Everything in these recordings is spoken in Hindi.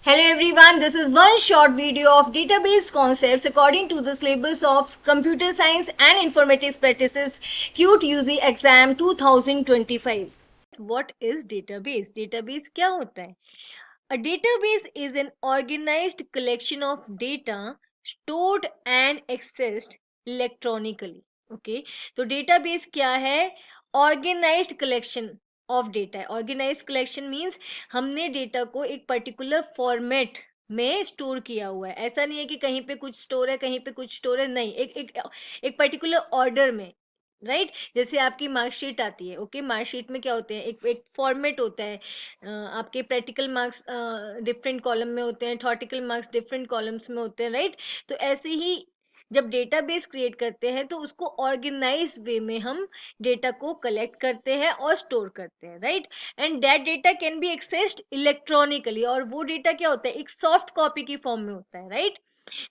Hello everyone, this is one short video of database concepts according to the syllabus of Computer Science and Informatics Practices CUTE UG Exam 2025. What is database? Database क्या होता है? A database is an organized collection of data stored and accessed electronically. Okay, तो database क्या है? Organized collection ऑफ डेटा है. ऑर्गेनाइज कलेक्शन मीन्स हमने डेटा को एक पर्टिकुलर फॉर्मेट में स्टोर किया हुआ है. ऐसा नहीं है कि कहीं पे कुछ स्टोर है कहीं पे कुछ स्टोर है, नहीं, एक पर्टिकुलर ऑर्डर में, राइट जैसे आपकी मार्कशीट आती है. ओके, मार्कशीट में क्या होते हैं, एक फॉर्मेट होता है. आपके प्रैक्टिकल मार्क्स डिफरेंट कॉलम में होते हैं, थॉटिकल मार्क्स डिफरेंट कॉलम्स में होते हैं, राइट. तो ऐसे ही जब डेटाबेस क्रिएट करते हैं तो उसको ऑर्गेनाइज वे में हम डेटा को कलेक्ट करते हैं और स्टोर करते हैं, right. And that data can be accessed electronically, और वो डेटा क्या होता है, एक सॉफ्ट कॉपी की फॉर्म में होता है, राइट.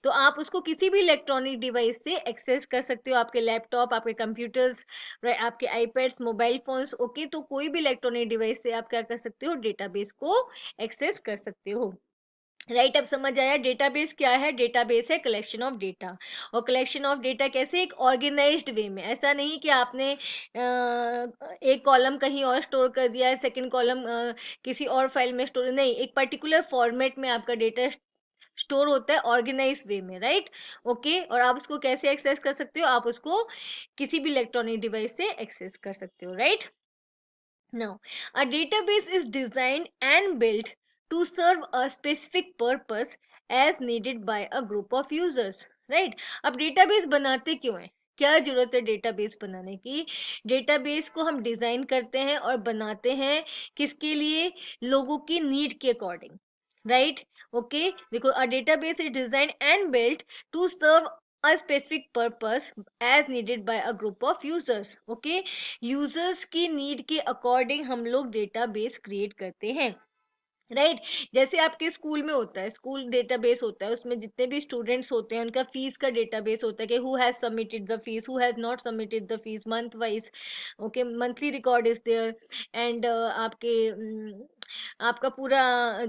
तो आप उसको किसी भी इलेक्ट्रॉनिक डिवाइस से एक्सेस कर सकते हो, आपके लैपटॉप, आपके कंप्यूटर्स, आपके आईपैड्स, मोबाइल फोन्स. ओके, तो कोई भी इलेक्ट्रॉनिक डिवाइस से आप क्या कर सकते हो, डेटाबेस को एक्सेस कर सकते हो, राइट. अब समझ आया डेटाबेस क्या है. डेटाबेस है कलेक्शन ऑफ डेटा, और कलेक्शन ऑफ डेटा कैसे, एक ऑर्गेनाइज्ड वे में. ऐसा नहीं कि आपने एक कॉलम कहीं और स्टोर कर दिया है, सेकंड कॉलम किसी और फाइल में स्टोर, नहीं, एक पर्टिकुलर फॉर्मेट में आपका डेटा स्टोर होता है ऑर्गेनाइज वे में, राइट. ओके, और आप उसको कैसे एक्सेस कर सकते हो, आप उसको किसी भी इलेक्ट्रॉनिक डिवाइस से एक्सेस कर सकते हो, right. Now, a database is designed and built to serve a specific purpose as needed by a group of users. Right? अब database बनाते क्यों हैं? क्या जरूरत है डेटाबेस बनाने की? डेटाबेस को हम डिजाइन करते हैं और बनाते हैं किसके लिए? लोगों की नीड के अकॉर्डिंग, राइट. ओके, देखो, uh database is design and built to serve a specific purpose as needed by a group of users. Okay, users की नीड के अकॉर्डिंग हम लोग डेटाबेस क्रिएट करते हैं, राइट. जैसे आपके स्कूल में होता है, स्कूल डेटाबेस होता है, उसमें जितने भी स्टूडेंट्स होते हैं उनका फीस का डेटाबेस होता है कि who has submitted the fees, who has not submitted the fees, month wise. Okay, monthly record is there. And आपके आपका पूरा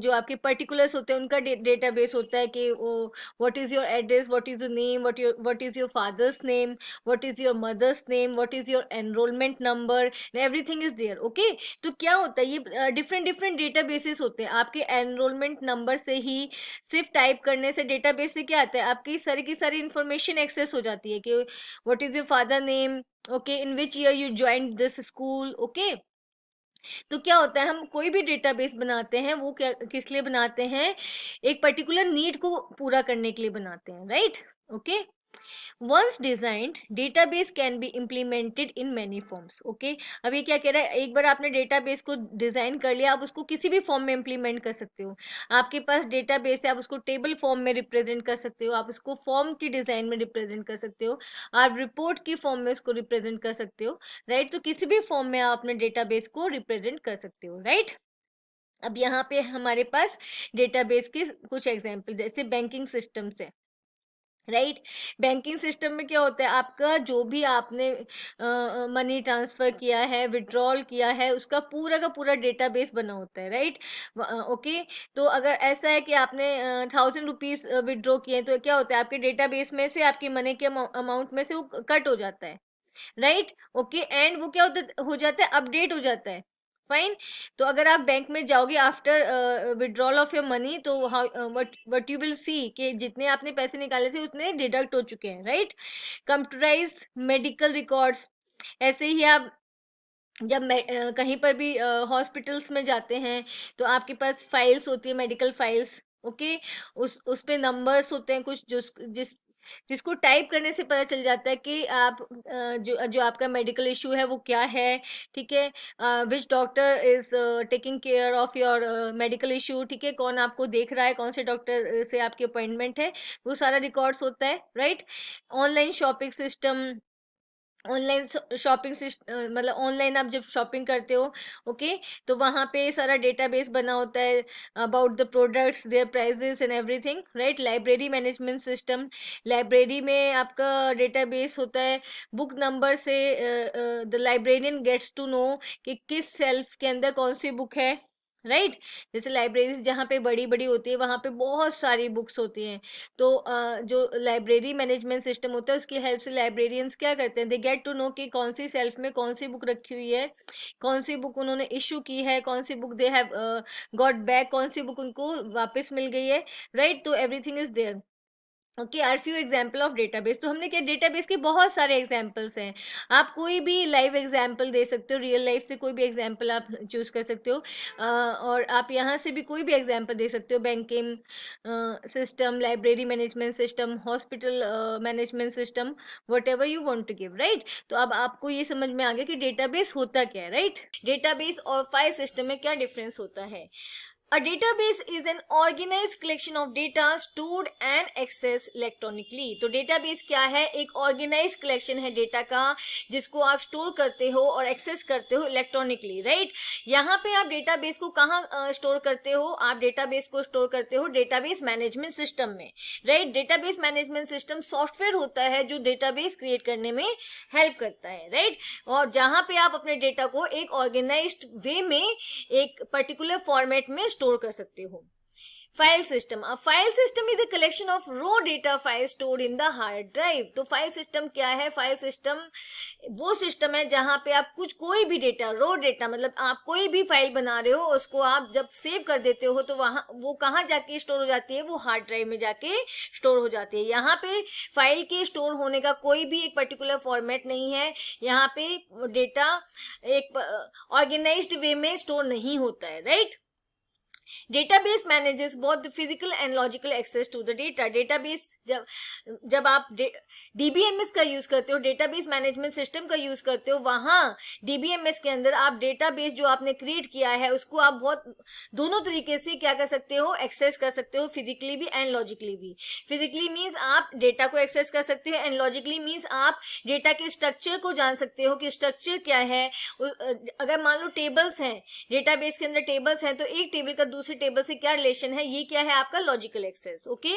जो आपके पर्टिकुलर्स होते हैं उनका डेटाबेस होता है कि what is your address, what is your name, what is your father's name, what is your mother's name, what is your enrollment number, everything is there. Okay, तो क्या होता है, ये डिफरेंट डिफरेंट डेटाबेसेस होते हैं. आपके एनरोलमेंट नंबर से ही सिर्फ टाइप करने से डेटाबेस से क्या आता है, आपकी सारी की सारी इंफॉर्मेशन एक्सेस हो जाती है कि what is your father name, okay, in which year you joined this school. Okay, तो क्या होता है, हम कोई भी डेटाबेस बनाते हैं वो क्या किस लिए बनाते हैं, एक पर्टिकुलर नीड को पूरा करने के लिए बनाते हैं, right. Okay, once designed database can be implemented in many forms. Okay, अब ये क्या कह रहा है, एक बार आपने डेटाबेस को डिजाइन कर लिया, आप उसको किसी भी फॉर्म में इंप्लीमेंट कर सकते हो. आपके पास डेटाबेस है, आप उसको टेबल फॉर्म में रिप्रेजेंट कर सकते हो, आप उसको फॉर्म की डिजाइन में रिप्रेजेंट कर सकते हो, आप रिपोर्ट की फॉर्म में उसको रिप्रेजेंट कर सकते हो, राइट. तो किसी भी फॉर्म में आप अपने डेटाबेस को रिप्रेजेंट कर सकते हो, राइट. अब यहाँ पे हमारे पास डेटाबेस के कुछ एग्जाम्पल, जैसे बैंकिंग सिस्टम है, राइट. बैंकिंग सिस्टम में क्या होता है, आपका जो भी आपने मनी ट्रांसफर किया है, विड्रॉल किया है, उसका पूरा का पूरा डेटाबेस बना होता है, राइट. ओके, तो अगर ऐसा है कि आपने 1,000 रुपीज विड्रॉ किए तो क्या होता है, आपके डेटाबेस में से आपकी मनी के अमाउंट में से वो कट हो जाता है, राइट. ओके, एंड वो क्या होता हो जाता है, अपडेट हो जाता है, फाइन. तो अगर आप बैंक में जाओगे after withdrawal of your money, तो व्हाट यू विल सी कि जितने आपने पैसे निकाले थे उतने डिडक्ट हो चुके हैं, राइट. कंप्यूटराइज्ड मेडिकल रिकॉर्ड्स, ऐसे ही आप जब कहीं पर भी हॉस्पिटल्स में जाते हैं तो आपके पास फाइल्स होती है, मेडिकल फाइल्स. ओके, उस पे नंबर्स होते हैं कुछ, जिसको टाइप करने से पता चल जाता है कि आप जो जो आपका मेडिकल इशू है वो क्या है, ठीक है. Which doctor is taking care of your medical issue, ठीक है, कौन आपको देख रहा है, कौन से डॉक्टर से आपकी अपॉइंटमेंट है, वो सारा रिकॉर्ड्स होता है, right. Online shopping system, online shopping मतलब ऑनलाइन आप जब शॉपिंग करते हो, ओके, तो वहां पे सारा डेटाबेस बना होता है about the products, their prices and everything, right. Library management system, library में आपका डेटाबेस होता है, बुक नंबर से the librarian gets to know कि किस सेल्फ के अंदर कौन सी बुक है, राइट जैसे लाइब्रेरीज जहाँ पे बड़ी बड़ी होती है वहाँ पे बहुत सारी बुक्स होती हैं। तो जो लाइब्रेरी मैनेजमेंट सिस्टम होता है उसकी हेल्प से लाइब्रेरियंस क्या करते हैं, दे गेट टू नो कि कौन सी सेल्फ में कौन सी बुक रखी हुई है, कौन सी बुक उन्होंने इशू की है, कौन सी book they have got back, कौन सी बुक उनको वापस मिल गई है। राइट तो everything is there. Okay are few example of database. तो हमने क्या डेटाबेस के बहुत सारे एग्जाम्पल्स हैं। आप कोई भी लाइव एग्जाम्पल दे सकते हो, रियल लाइफ से कोई भी एग्जाम्पल आप चूज कर सकते हो। और आप यहाँ से भी कोई भी एग्जाम्पल दे सकते हो, banking system, library management system, hospital management system, whatever you want to give. Right तो अब आपको ये समझ में आ गया कि डेटाबेस होता क्या है। राइट डेटाबेस और फाइल सिस्टम में क्या डिफरेंस होता है। A database is an organized collection of data stored and accessed electronically। तो database क्या है, एक organized collection है डेटा का जिसको आप स्टोर करते हो और एक्सेस करते हो इलेक्ट्रॉनिकली। राइट यहाँ पे आप डेटाबेस को कहाँ स्टोर करते हो, आप डेटाबेस को स्टोर करते हो डेटाबेस मैनेजमेंट सिस्टम में। Right database management system software होता है जो डेटाबेस क्रिएट करने में हेल्प करता है। राइट और जहाँ पे आप अपने डेटा को एक ऑर्गेनाइज्ड वे में एक पर्टिकुलर फॉर्मेट में स्टोर कर सकते हो। File system, a file system is a collection of raw data file stored in the hard drive. तो फाइल सिस्टम क्या है, फाइल सिस्टम वो सिस्टम है जहां पे आप कुछ कोई भी डेटा, रॉ डेटा मतलब आप कोई भी फाइल बना रहे हो उसको आप जब सेव कर देते हो तो वहां वो कहाँ जाके स्टोर हो जाती है, वो हार्ड ड्राइव में जाके स्टोर हो जाती है। यहाँ पे फाइल के स्टोर होने का कोई भी एक पर्टिकुलर फॉर्मेट नहीं है, यहाँ पे डेटा एक ऑर्गेनाइज्ड वे में स्टोर नहीं होता है। Right database manages both physical and logical access to the data. Database जब आप डीबीएमएस का यूज करते हो, डेटाबेस मैनेजमेंट सिस्टम का यूज करते हो, वहां डीबीएमएस के अंदर आप डेटाबेस जो आपने क्रिएट किया है उसको आप बहुत दोनों तरीके से क्या कर सकते हो, एक्सेस कर सकते हो, फिजिकली भी एंड लॉजिकली भी। फिजिकली मीन्स आप डेटा को एक्सेस कर सकते हो एंड लॉजिकली मीन्स आप डेटा के स्ट्रक्चर को जान सकते हो कि स्ट्रक्चर क्या है। अगर मान लो टेबल्स हैं, डेटाबेस के अंदर टेबल्स हैं, तो एक टेबल का दूसरे टेबल से क्या रिलेशन है, ये क्या है आपका logical access. Okay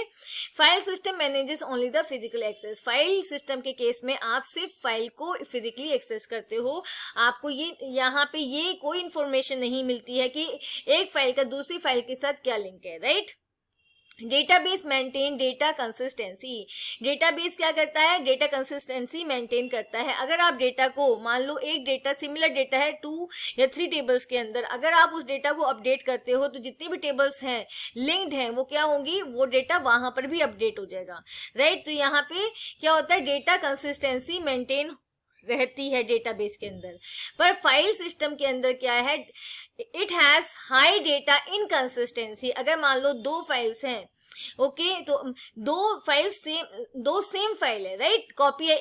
file system manages only the physical access. File system के केस में आप सिर्फ फाइल को फिजिकली एक्सेस करते हो, आपको ये यहाँ पे ये कोई इंफॉर्मेशन नहीं मिलती है कि एक फाइल का दूसरी फाइल के साथ क्या लिंक है। Right database maintain data consistency. Database क्या करता है, डेटा कंसिस्टेंसी मेंटेन करता है। अगर आप डेटा को मान लो एक डेटा सिमिलर डेटा है 2 या 3 टेबल्स के अंदर, अगर आप उस डेटा को अपडेट करते हो तो जितनी भी टेबल्स हैं लिंक्ड हैं वो क्या होंगी, वो डेटा वहां पर भी अपडेट हो जाएगा। राइट तो यहाँ पे क्या होता है, डेटा कंसिस्टेंसी मेंटेन रहती है डेटाबेस के अंदर। पर फाइल सिस्टम के अंदर क्या है, it has high data inconsistency. अगर मान लो 2 फाइल्स हैं, ओके तो दो सेम फाइल है, राइट कॉपी है,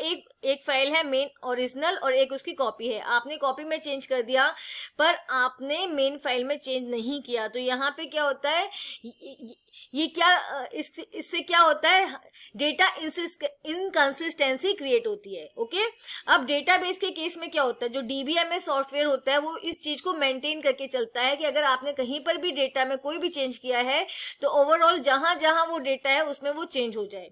एक फाइल है मेन ओरिजिनल और एक उसकी कॉपी है। आपने कॉपी में चेंज कर दिया पर आपने मेन फाइल में चेंज नहीं किया, तो यहाँ पे क्या होता है, ये क्या इससे क्या होता है, डेटा इनकंसिस्टेंसी क्रिएट होती है। ओके अब डेटाबेस के केस में क्या होता है, जो डीबीएमएस सॉफ्टवेयर होता है वो इस चीज को मेंटेन करके चलता है कि अगर आपने कहीं पर भी डेटा में कोई भी चेंज किया है तो ओवरऑल जहां जहां वो डेटा है उसमें वो चेंज हो जाए।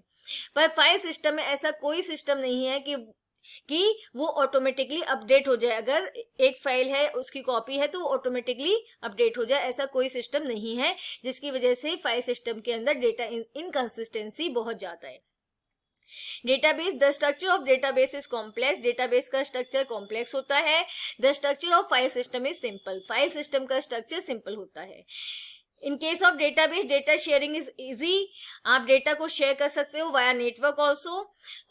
पर फाइल सिस्टम में ऐसा कोई सिस्टम नहीं है कि वो ऑटोमेटिकली अपडेट हो जाए। अगर एक फाइल है उसकी कॉपी है तो वो ऑटोमेटिकली अपडेट हो जाए, ऐसा कोई सिस्टम नहीं है, जिसकी वजह से फाइल सिस्टम के अंदर डेटा इनकंसिस्टेंसी बहुत ज्यादा है। Database, the structure of database is complex. Database का स्ट्रक्चर कॉम्प्लेक्स होता है। The structure of file system is simple. File system का स्ट्रक्चर सिंपल होता है। इन case of database data sharing is easy. आप डेटा को शेयर कर सकते हो via network also.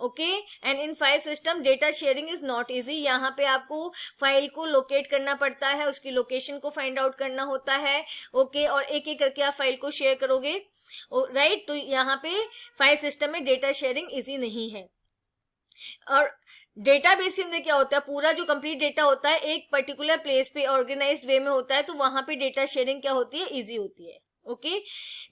Okay and in file system data sharing is not easy. यहाँ पे आपको फाइल को लोकेट करना पड़ता है, उसकी लोकेशन को फाइंड आउट करना होता है। ओके और एक एक करके आप फाइल को शेयर करोगे। राइट तो यहाँ पे फाइल सिस्टम में डेटा शेयरिंग इजी नहीं है। और डेटाबेस के अंदर क्या होता है, पूरा जो कंप्लीट डेटा होता है एक पर्टिकुलर प्लेस पे ऑर्गेनाइज्ड वे में होता है, तो वहां पे डेटा शेयरिंग क्या होती है, इजी होती है। Okay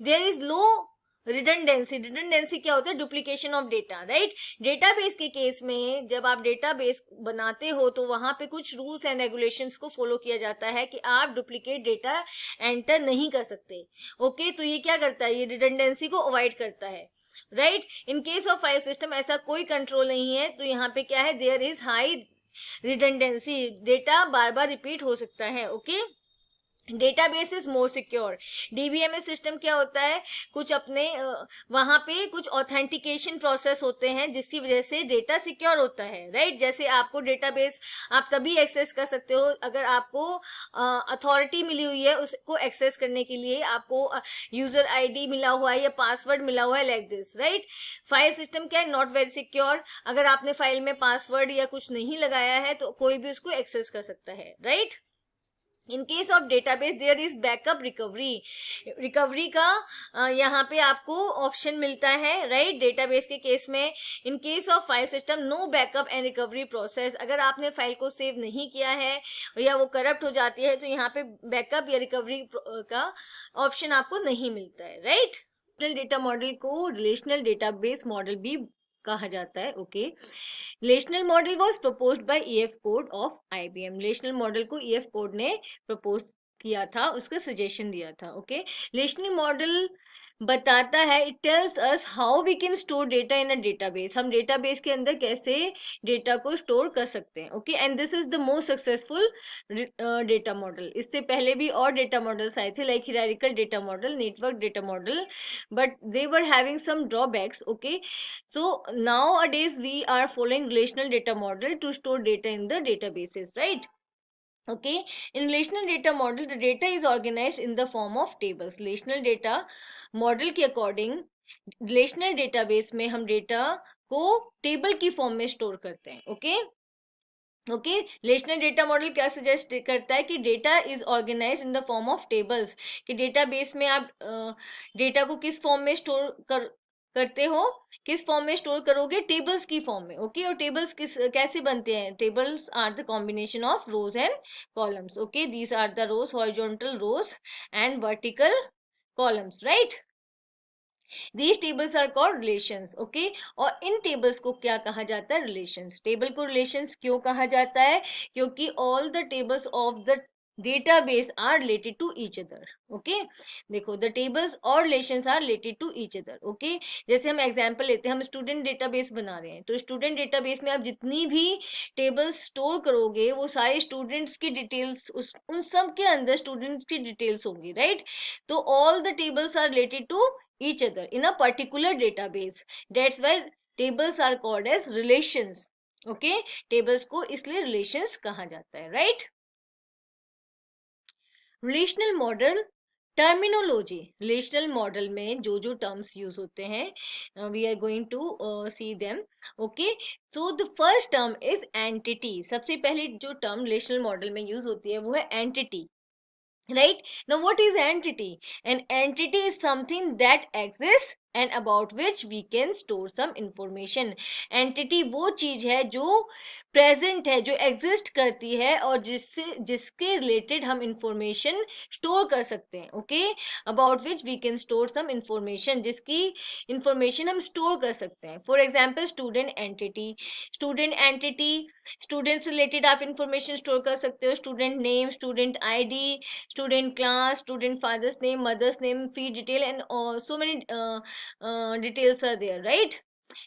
there is low redundancy. Redundancy क्या होता है, duplication of data. Right database के केस में जब आप डेटाबेस बनाते हो तो वहां पे कुछ रूल्स एंड रेगुलेशंस को फॉलो किया जाता है कि आप डुप्लीकेट डेटा एंटर नहीं कर सकते। ओके तो ये क्या करता है, ये रिडंडेंसी को अवॉइड करता है। Right in case of file system ऐसा कोई कंट्रोल नहीं है, तो यहाँ पे क्या है, there is high redundancy, data बार बार रिपीट हो सकता है। Okay database is more secure. DBMS system क्या होता है, कुछ अपने वहाँ पे कुछ ऑथेंटिकेशन प्रोसेस होते हैं जिसकी वजह से डेटा सिक्योर होता है, राइट। जैसे आपको डेटाबेस आप तभी एक्सेस कर सकते हो अगर आपको अथॉरिटी मिली हुई है उसको एक्सेस करने के लिए, आपको यूजर आईडी मिला हुआ है या पासवर्ड मिला हुआ है, like this, right. File system क्या है, नॉट वेरी सिक्योर। अगर आपने फाइल में पासवर्ड या कुछ नहीं लगाया है तो कोई भी उसको एक्सेस कर सकता है, right. In case of database there is backup recovery. Recovery का यहाँ पे आपको ऑप्शन मिलता है, राइट, डेटाबेस के केस में। In case of file system no backup and recovery process. अगर आपने फाइल को सेव नहीं किया है या वो करप्ट हो जाती है तो यहाँ पे बैकअप या रिकवरी का ऑप्शन आपको नहीं मिलता है, राइट। रिलेशनल डेटा मॉडल को रिलेशनल डेटाबेस मॉडल भी कहा जाता है, okay. Relational model was proposed by EF code of IBM. Relational model को ईएफ कोड ने प्रपोज किया था, उसका सजेशन दिया था, ओके। रिलेशनल मॉडल बताता है, it tells us how we can store data in a database. हम डेटाबेस के अंदर कैसे डेटा को स्टोर कर सकते हैं, okay. And this is the most successful data model. इससे पहले भी और डेटा मॉडल्स आए थे, like hierarchical data model, network data model, but they were having some drawbacks, okay. So nowadays we are following relational data model to store data in the databases, right? Okay, in relational data model the data is organized in the form of tables. Relational data model के according relational database में हम डेटा को टेबल की फॉर्म में स्टोर करते हैं, okay. Okay, relational data model क्या सजेस्ट करता है कि data is organize in the form of tables, कि डेटाबेस में आप डेटा को किस फॉर्म में स्टोर करते हो, किस फॉर्म में स्टोर करोगे, टेबल्स की फॉर्म में, ओके। और टेबल्स किस कैसे बनते हैं, tables are the combination of rows and columns, okay. These are the rows, horizontal rows and vertical columns, right. These tables are called relations, okay? और इन tables को क्या कहा जाता है, relations। टेबल को relations क्यों कहा जाता है, क्योंकि all the tables of the database are related to each other, okay? देखो, the tables और relations are related to each other, okay? जैसे हम example लेते हैं, हम student database बना रहे हैं, तो student database में आप जितनी भी tables store करोगे वो सारे students की details उन सब के अंदर students की details होंगी, right? तो all the tables are related to each other in a particular database. That's why tables are called as relations, okay? tables को इसलिए relations कहा जाता है, right? relational model terminology. Relational model में जो जो टर्म्स यूज होते हैं we are going to see them, okay. So the first term is entity. सबसे पहले जो टर्म रिलेशनल मॉडल में यूज होती है वो है entity, right? Now what is entity? An entity is something that exists and about which we can store some information. Entity वो चीज है जो present है, जो exist करती है और जिसके related हम information store कर सकते हैं, okay? About which we can store some information, जिसकी information हम store कर सकते हैं। For example, student entity। student entity, students related आप information store कर सकते हो, student name, student ID, student class, student father's name, mother's name, fee detail, and so many details are there, right?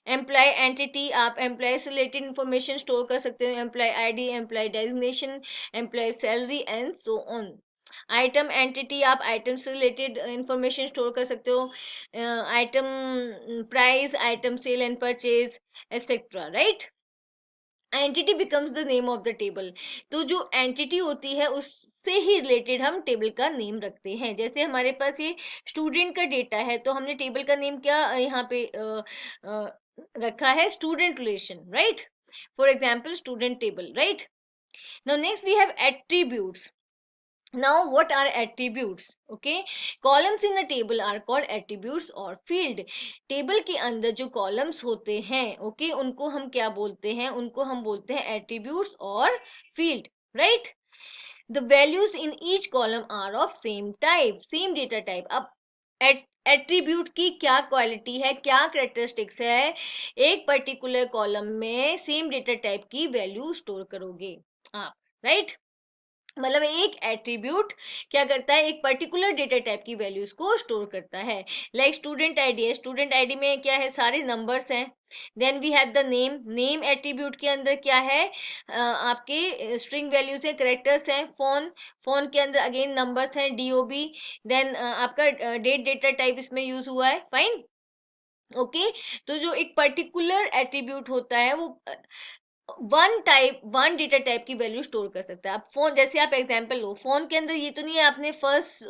Employee entity, आप employee से related information store कर सकते हो, employee ID, employee designation, employee salary and so on. Item entity, आप item से related information store कर सकते हो, item price, item sale and purchase, etc, right? Entity becomes the name of the table. तो जो एंटिटी होती है उससे ही रिलेटेड हम टेबल का नेम रखते हैं। जैसे हमारे पास ये स्टूडेंट का डेटा है तो हमने टेबल का नेम क्या यहाँ पे रखा है, student relation, right. For example student table, right. Now next we have attributes. Now what are attributes? Okay, columns in a table are called attributes or field. Table के अंदर जो कॉलम्स होते हैं, ओके, उनको हम क्या बोलते हैं, उनको हम बोलते हैं एट्रीब्यूट्स और field, right. The values in each column are of same type, same data type. अब एट्रीब्यूट की क्या क्वालिटी है, क्या करेक्टरिस्टिक्स है, एक पर्टिकुलर कॉलम में सेम डेटा टाइप की वैल्यू स्टोर करोगे आप, राइट। मतलब एक एट्रीब्यूट क्या करता है, एक पर्टिकुलर डेटा टाइप की वैल्यूज को स्टोर करता है। लाइक स्टूडेंट आईडी है, स्टूडेंट आईडी में क्या है, सारे नंबर्स हैं, then we have the name, name attribute के अंदर क्या है, आपके स्ट्रिंग वैल्यूज है, करेक्टर्स हैं। फोन, फोन के अंदर अगेन नंबर्स हैं, डीओबी। देन आपका डेट डेटा टाइप इसमें यूज हुआ है, फाइन, ओके। तो जो एक पर्टिकुलर एट्रीब्यूट होता है वो वन डेटा टाइप की वैल्यू स्टोर कर सकता है। आप फोन, जैसे आप एग्जांपल लो, फोन के अंदर ये तो नहीं है आपने फर्स्ट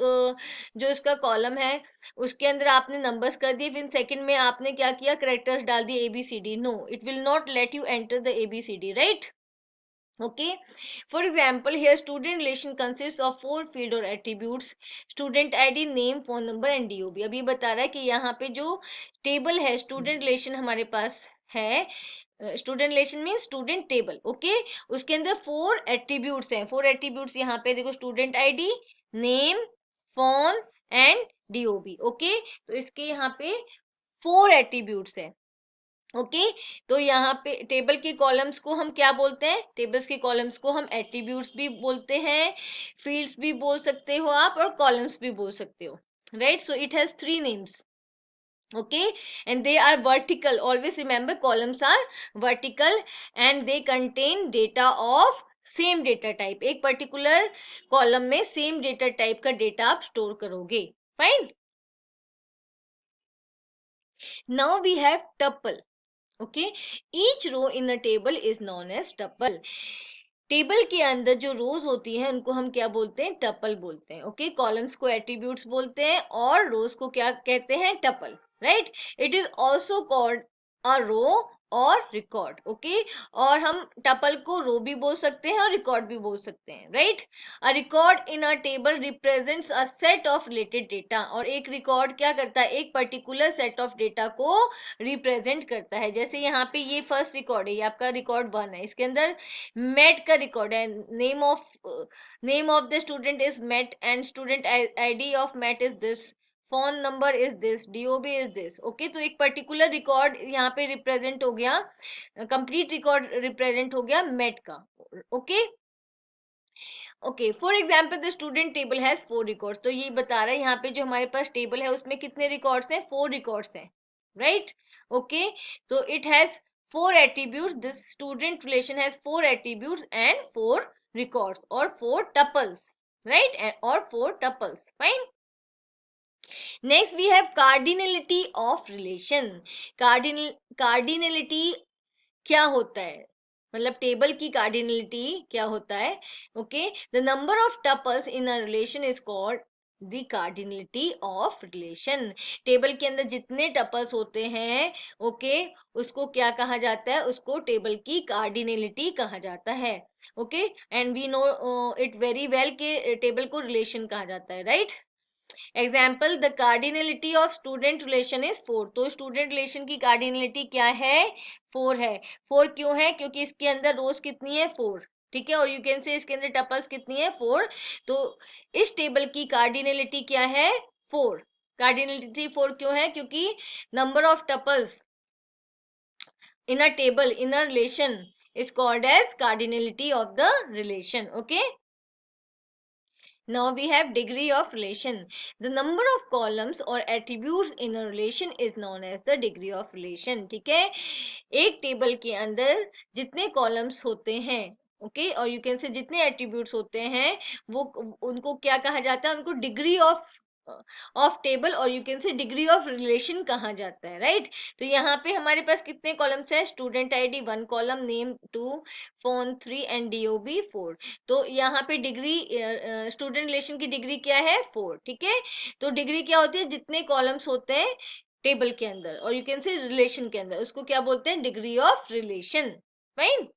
जो इसका कॉलम है उसके अंदर आपने नंबर्स कर दिए, फिर सेकंड में आपने क्या किया, करेक्टर्स डाल दिए ABCD, no, it will not let you enter the ABCD, right, okay. For example, here student relation consists of 4 field or attributes: student ID, name, phone number and DOB। अब ये बता रहा है कि यहाँ पे जो टेबल है, स्टूडेंट रिलेशन हमारे पास है, student relation mean student table, okay. उसके अंदर 4 एट्रीब्यूट्स हैं, 4 एट्रीब्यूट्स यहाँ पे देखो, student ID, name, phone and DOB, okay. तो इसके यहाँ पे 4 एट्रीब्यूट्स हैं, ओके। तो यहाँ पे टेबल के कॉलम्स को हम क्या बोलते हैं, टेबल्स के कॉलम्स को हम एट्रीब्यूट्स भी बोलते हैं, फील्ड्स भी बोल सकते हो आप, और कॉलम्स भी बोल सकते हो, right. So it has 3 names, okay, and they are vertical, always remember columns are vertical and they contain data of same data type। एक particular column में same data type का data आप store करोगे, fine। now we have tuple, okay, each row in a table is known as tuple। Table के अंदर जो रोज होती हैं उनको हम क्या बोलते हैं, टपल बोलते हैं, ओके। कॉलम्स को एट्रीब्यूट्स बोलते हैं और रोज को क्या कहते हैं, tuple, right. It is also called a row और रिकॉर्ड, ओके। और हम टपल को रो भी बोल सकते हैं और रिकॉर्ड भी बोल सकते हैं, right. A record in a table represents a set of related data, और एक रिकॉर्ड क्या करता है, एक पर्टिकुलर सेट ऑफ डेटा को रिप्रेजेंट करता है। जैसे यहाँ पे ये फर्स्ट रिकॉर्ड है, ये आपका रिकॉर्ड 1 है, इसके अंदर मेट का रिकॉर्ड है, name of the student is Matt and student ID of Matt is this, phone number is this, DOB is this, okay. तो एक पर्टिकुलर रिकॉर्ड यहाँ पे रिप्रेजेंट हो गया, कंप्लीट रिकॉर्ड रिप्रेजेंट हो गया मेट का, okay, okay. For example the student table has 4 records, तो ये बता रहा है यहाँ पे जो हमारे पास टेबल है उसमें कितने रिकॉर्ड्स हैं, 4 रिकॉर्ड्स हैं, राइट, ओके। तो it has 4 attributes, this student relation has 4 attributes and 4 records or 4 tuples, right, or 4 tuples, fine। next we have cardinality of relation। cardinality क्या होता है, मतलब टेबल की कार्डिनलिटी क्या होता है, okay. The number of tuples in a relation is called the cardinality of relation. Table के अंदर जितने टपल्स होते हैं, ओके, उसको क्या कहा जाता है, उसको टेबल की कार्डिनलिटी कहा जाता है, okay. And we know it very well कि टेबल को रिलेशन कहा जाता है, right. Example, the cardinality of student relation is 4। तो स्टूडेंट रिलेशन की कार्डिनलिटी क्या है, 4 है। 4 क्यों है, क्योंकि इसके अंदर रोज कितनी है, 4, ठीक है, और यू कैन से इसके अंदर टपल्स कितनी है, 4। तो इस टेबल की कार्डिनलिटी क्या है, 4। कार्डिनलिटी 4 क्यों है, क्योंकि number of tuples in a table in a relation is called as cardinality of the relation, okay। Now we have degree of relation. The number of columns or attributes in a relation is known as the degree of relation, ठीक है। एक टेबल के अंदर जितने कॉलम्स होते हैं, ओके, और यू कैन से जितने एट्रीब्यूट्स होते हैं वो उनको क्या कहा जाता है, उनको डिग्री ऑफ टेबल और यू कैन से डिग्री ऑफ रिलेशन कहा जाता है, राइट। तो यहाँ पे हमारे पास कितने कॉलम्स है, student ID 1 column, name 2, phone 3 and DOB 4। तो यहाँ पे डिग्री, स्टूडेंट रिलेशन की डिग्री क्या है, 4, ठीक है। तो डिग्री क्या होती है, जितने कॉलम्स होते हैं टेबल के अंदर और यू कैन से रिलेशन के अंदर, उसको क्या बोलते हैं, degree of relation, fine.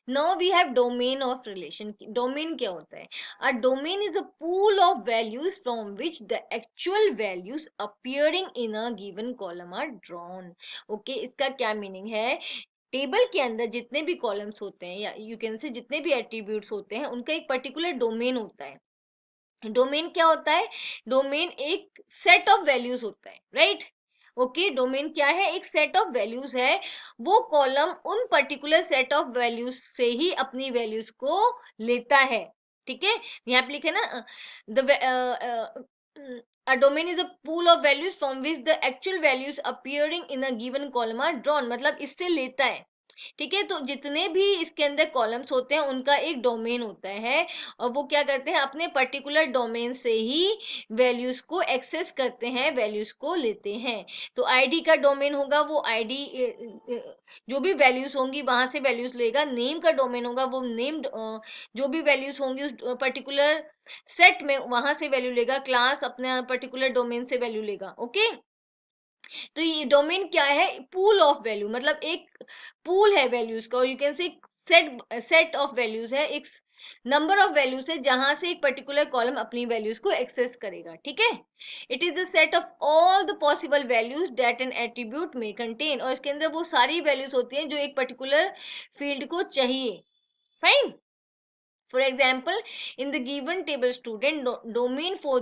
Now we have domain of relation। domain क्या होता है, a domain is a pool of values from which the actual values appearing in a given column are drawn, okay। इसका क्या मीनिंग है, टेबल के अंदर जितने भी कॉलम्स होते हैं या यू कैन से जितने भी एट्रीब्यूट्स होते हैं उनका एक पर्टिकुलर डोमेन होता है। डोमेन क्या होता है, डोमेन एक सेट ऑफ वैल्यूज होता है, राइट, ओके। डोमेन क्या है, एक सेट ऑफ वैल्यूज है, वो कॉलम उन पर्टिकुलर सेट ऑफ वैल्यूज से ही अपनी वैल्यूज को लेता है, ठीक है। यहाँ पे लिखे ना, the A domain is a pool of values from which the actual values appearing in a given column are drawn. मतलब इससे लेता है, ठीक है। तो जितने भी इसके अंदर कॉलम्स होते हैं उनका एक डोमेन होता है, और वो क्या करते हैं, अपने पर्टिकुलर डोमेन से ही वैल्यूज को एक्सेस करते हैं, वैल्यूज को लेते हैं। तो आईडी का डोमेन होगा, वो आईडी जो भी वैल्यूज होंगी वहां से वैल्यूज लेगा। नेम का डोमेन होगा, वो नेम जो भी वैल्यूज होंगी उस पर्टिकुलर सेट में वहां से वैल्यू लेगा। क्लास अपने पर्टिकुलर डोमेन से वैल्यू लेगा। ओके, तो ये डोमेन क्या है, पूल ऑफ वैल्यू, मतलब एक पूल है वैल्यूज का, और you can say set set of values है, एक नंबर ऑफ वैल्यूज है जहां से एक पर्टिकुलर कॉलम अपनी वैल्यूज को एक्सेस करेगा, ठीक है। It is the set of all the possible values that N attribute में कंटेन, और इसके अंदर वो सारी वैल्यूज होती हैं जो एक पर्टिकुलर फील्ड को चाहिए। Fine. For example, in the given table student domain for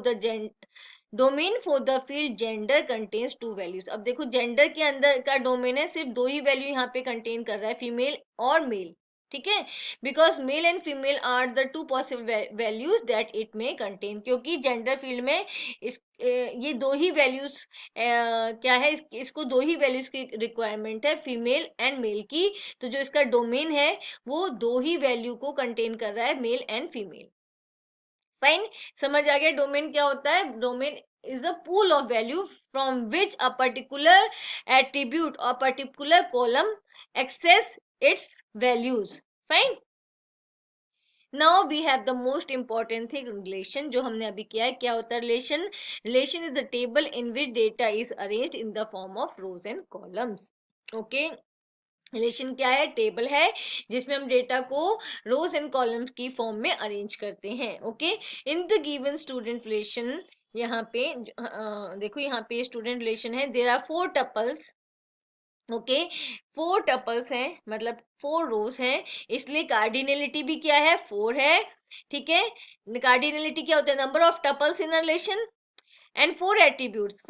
the field gender contains two values. अब देखो जेंडर के अंदर का डोमेन है, सिर्फ दो ही वैल्यू यहाँ पे कंटेन कर रहा है, फीमेल और मेल, ठीक है। Because male and female are the two possible values that it may contain, क्योंकि जेंडर फील्ड में ये दो ही वैल्यूज क्या है, इसको दो ही वैल्यूज की रिक्वायरमेंट है, फीमेल एंड मेल की। तो जो इसका डोमेन है वो दो ही वैल्यू को कंटेन कर रहा है, मेल एंड फीमेल। फाइन, समझ आ गया डोमेन क्या होता है। Domain is a pool of value from which a particular attribute or particular column access its values. Fine. Now we have the most important thing, relation, जो हमने अभी किया है। क्या होता है relation? Relation is the table in which data is arranged in the form of rows and columns. Okay, relation क्या है, टेबल है जिसमें हम डेटा को रोज एंड कॉलम्स की फॉर्म में अरेंज करते हैं। Okay, in the given student relation, यहाँ पे देखो यहाँ पे स्टूडेंट रिलेशन है, there are 4 tuples. Okay, 4 tuples हैं, मतलब 4 रोज हैं, इसलिए कार्डिनलिटी भी क्या है, 4 है, ठीक है। कार्डिनलिटी क्या होता है, number of tuples in relation, and four attributes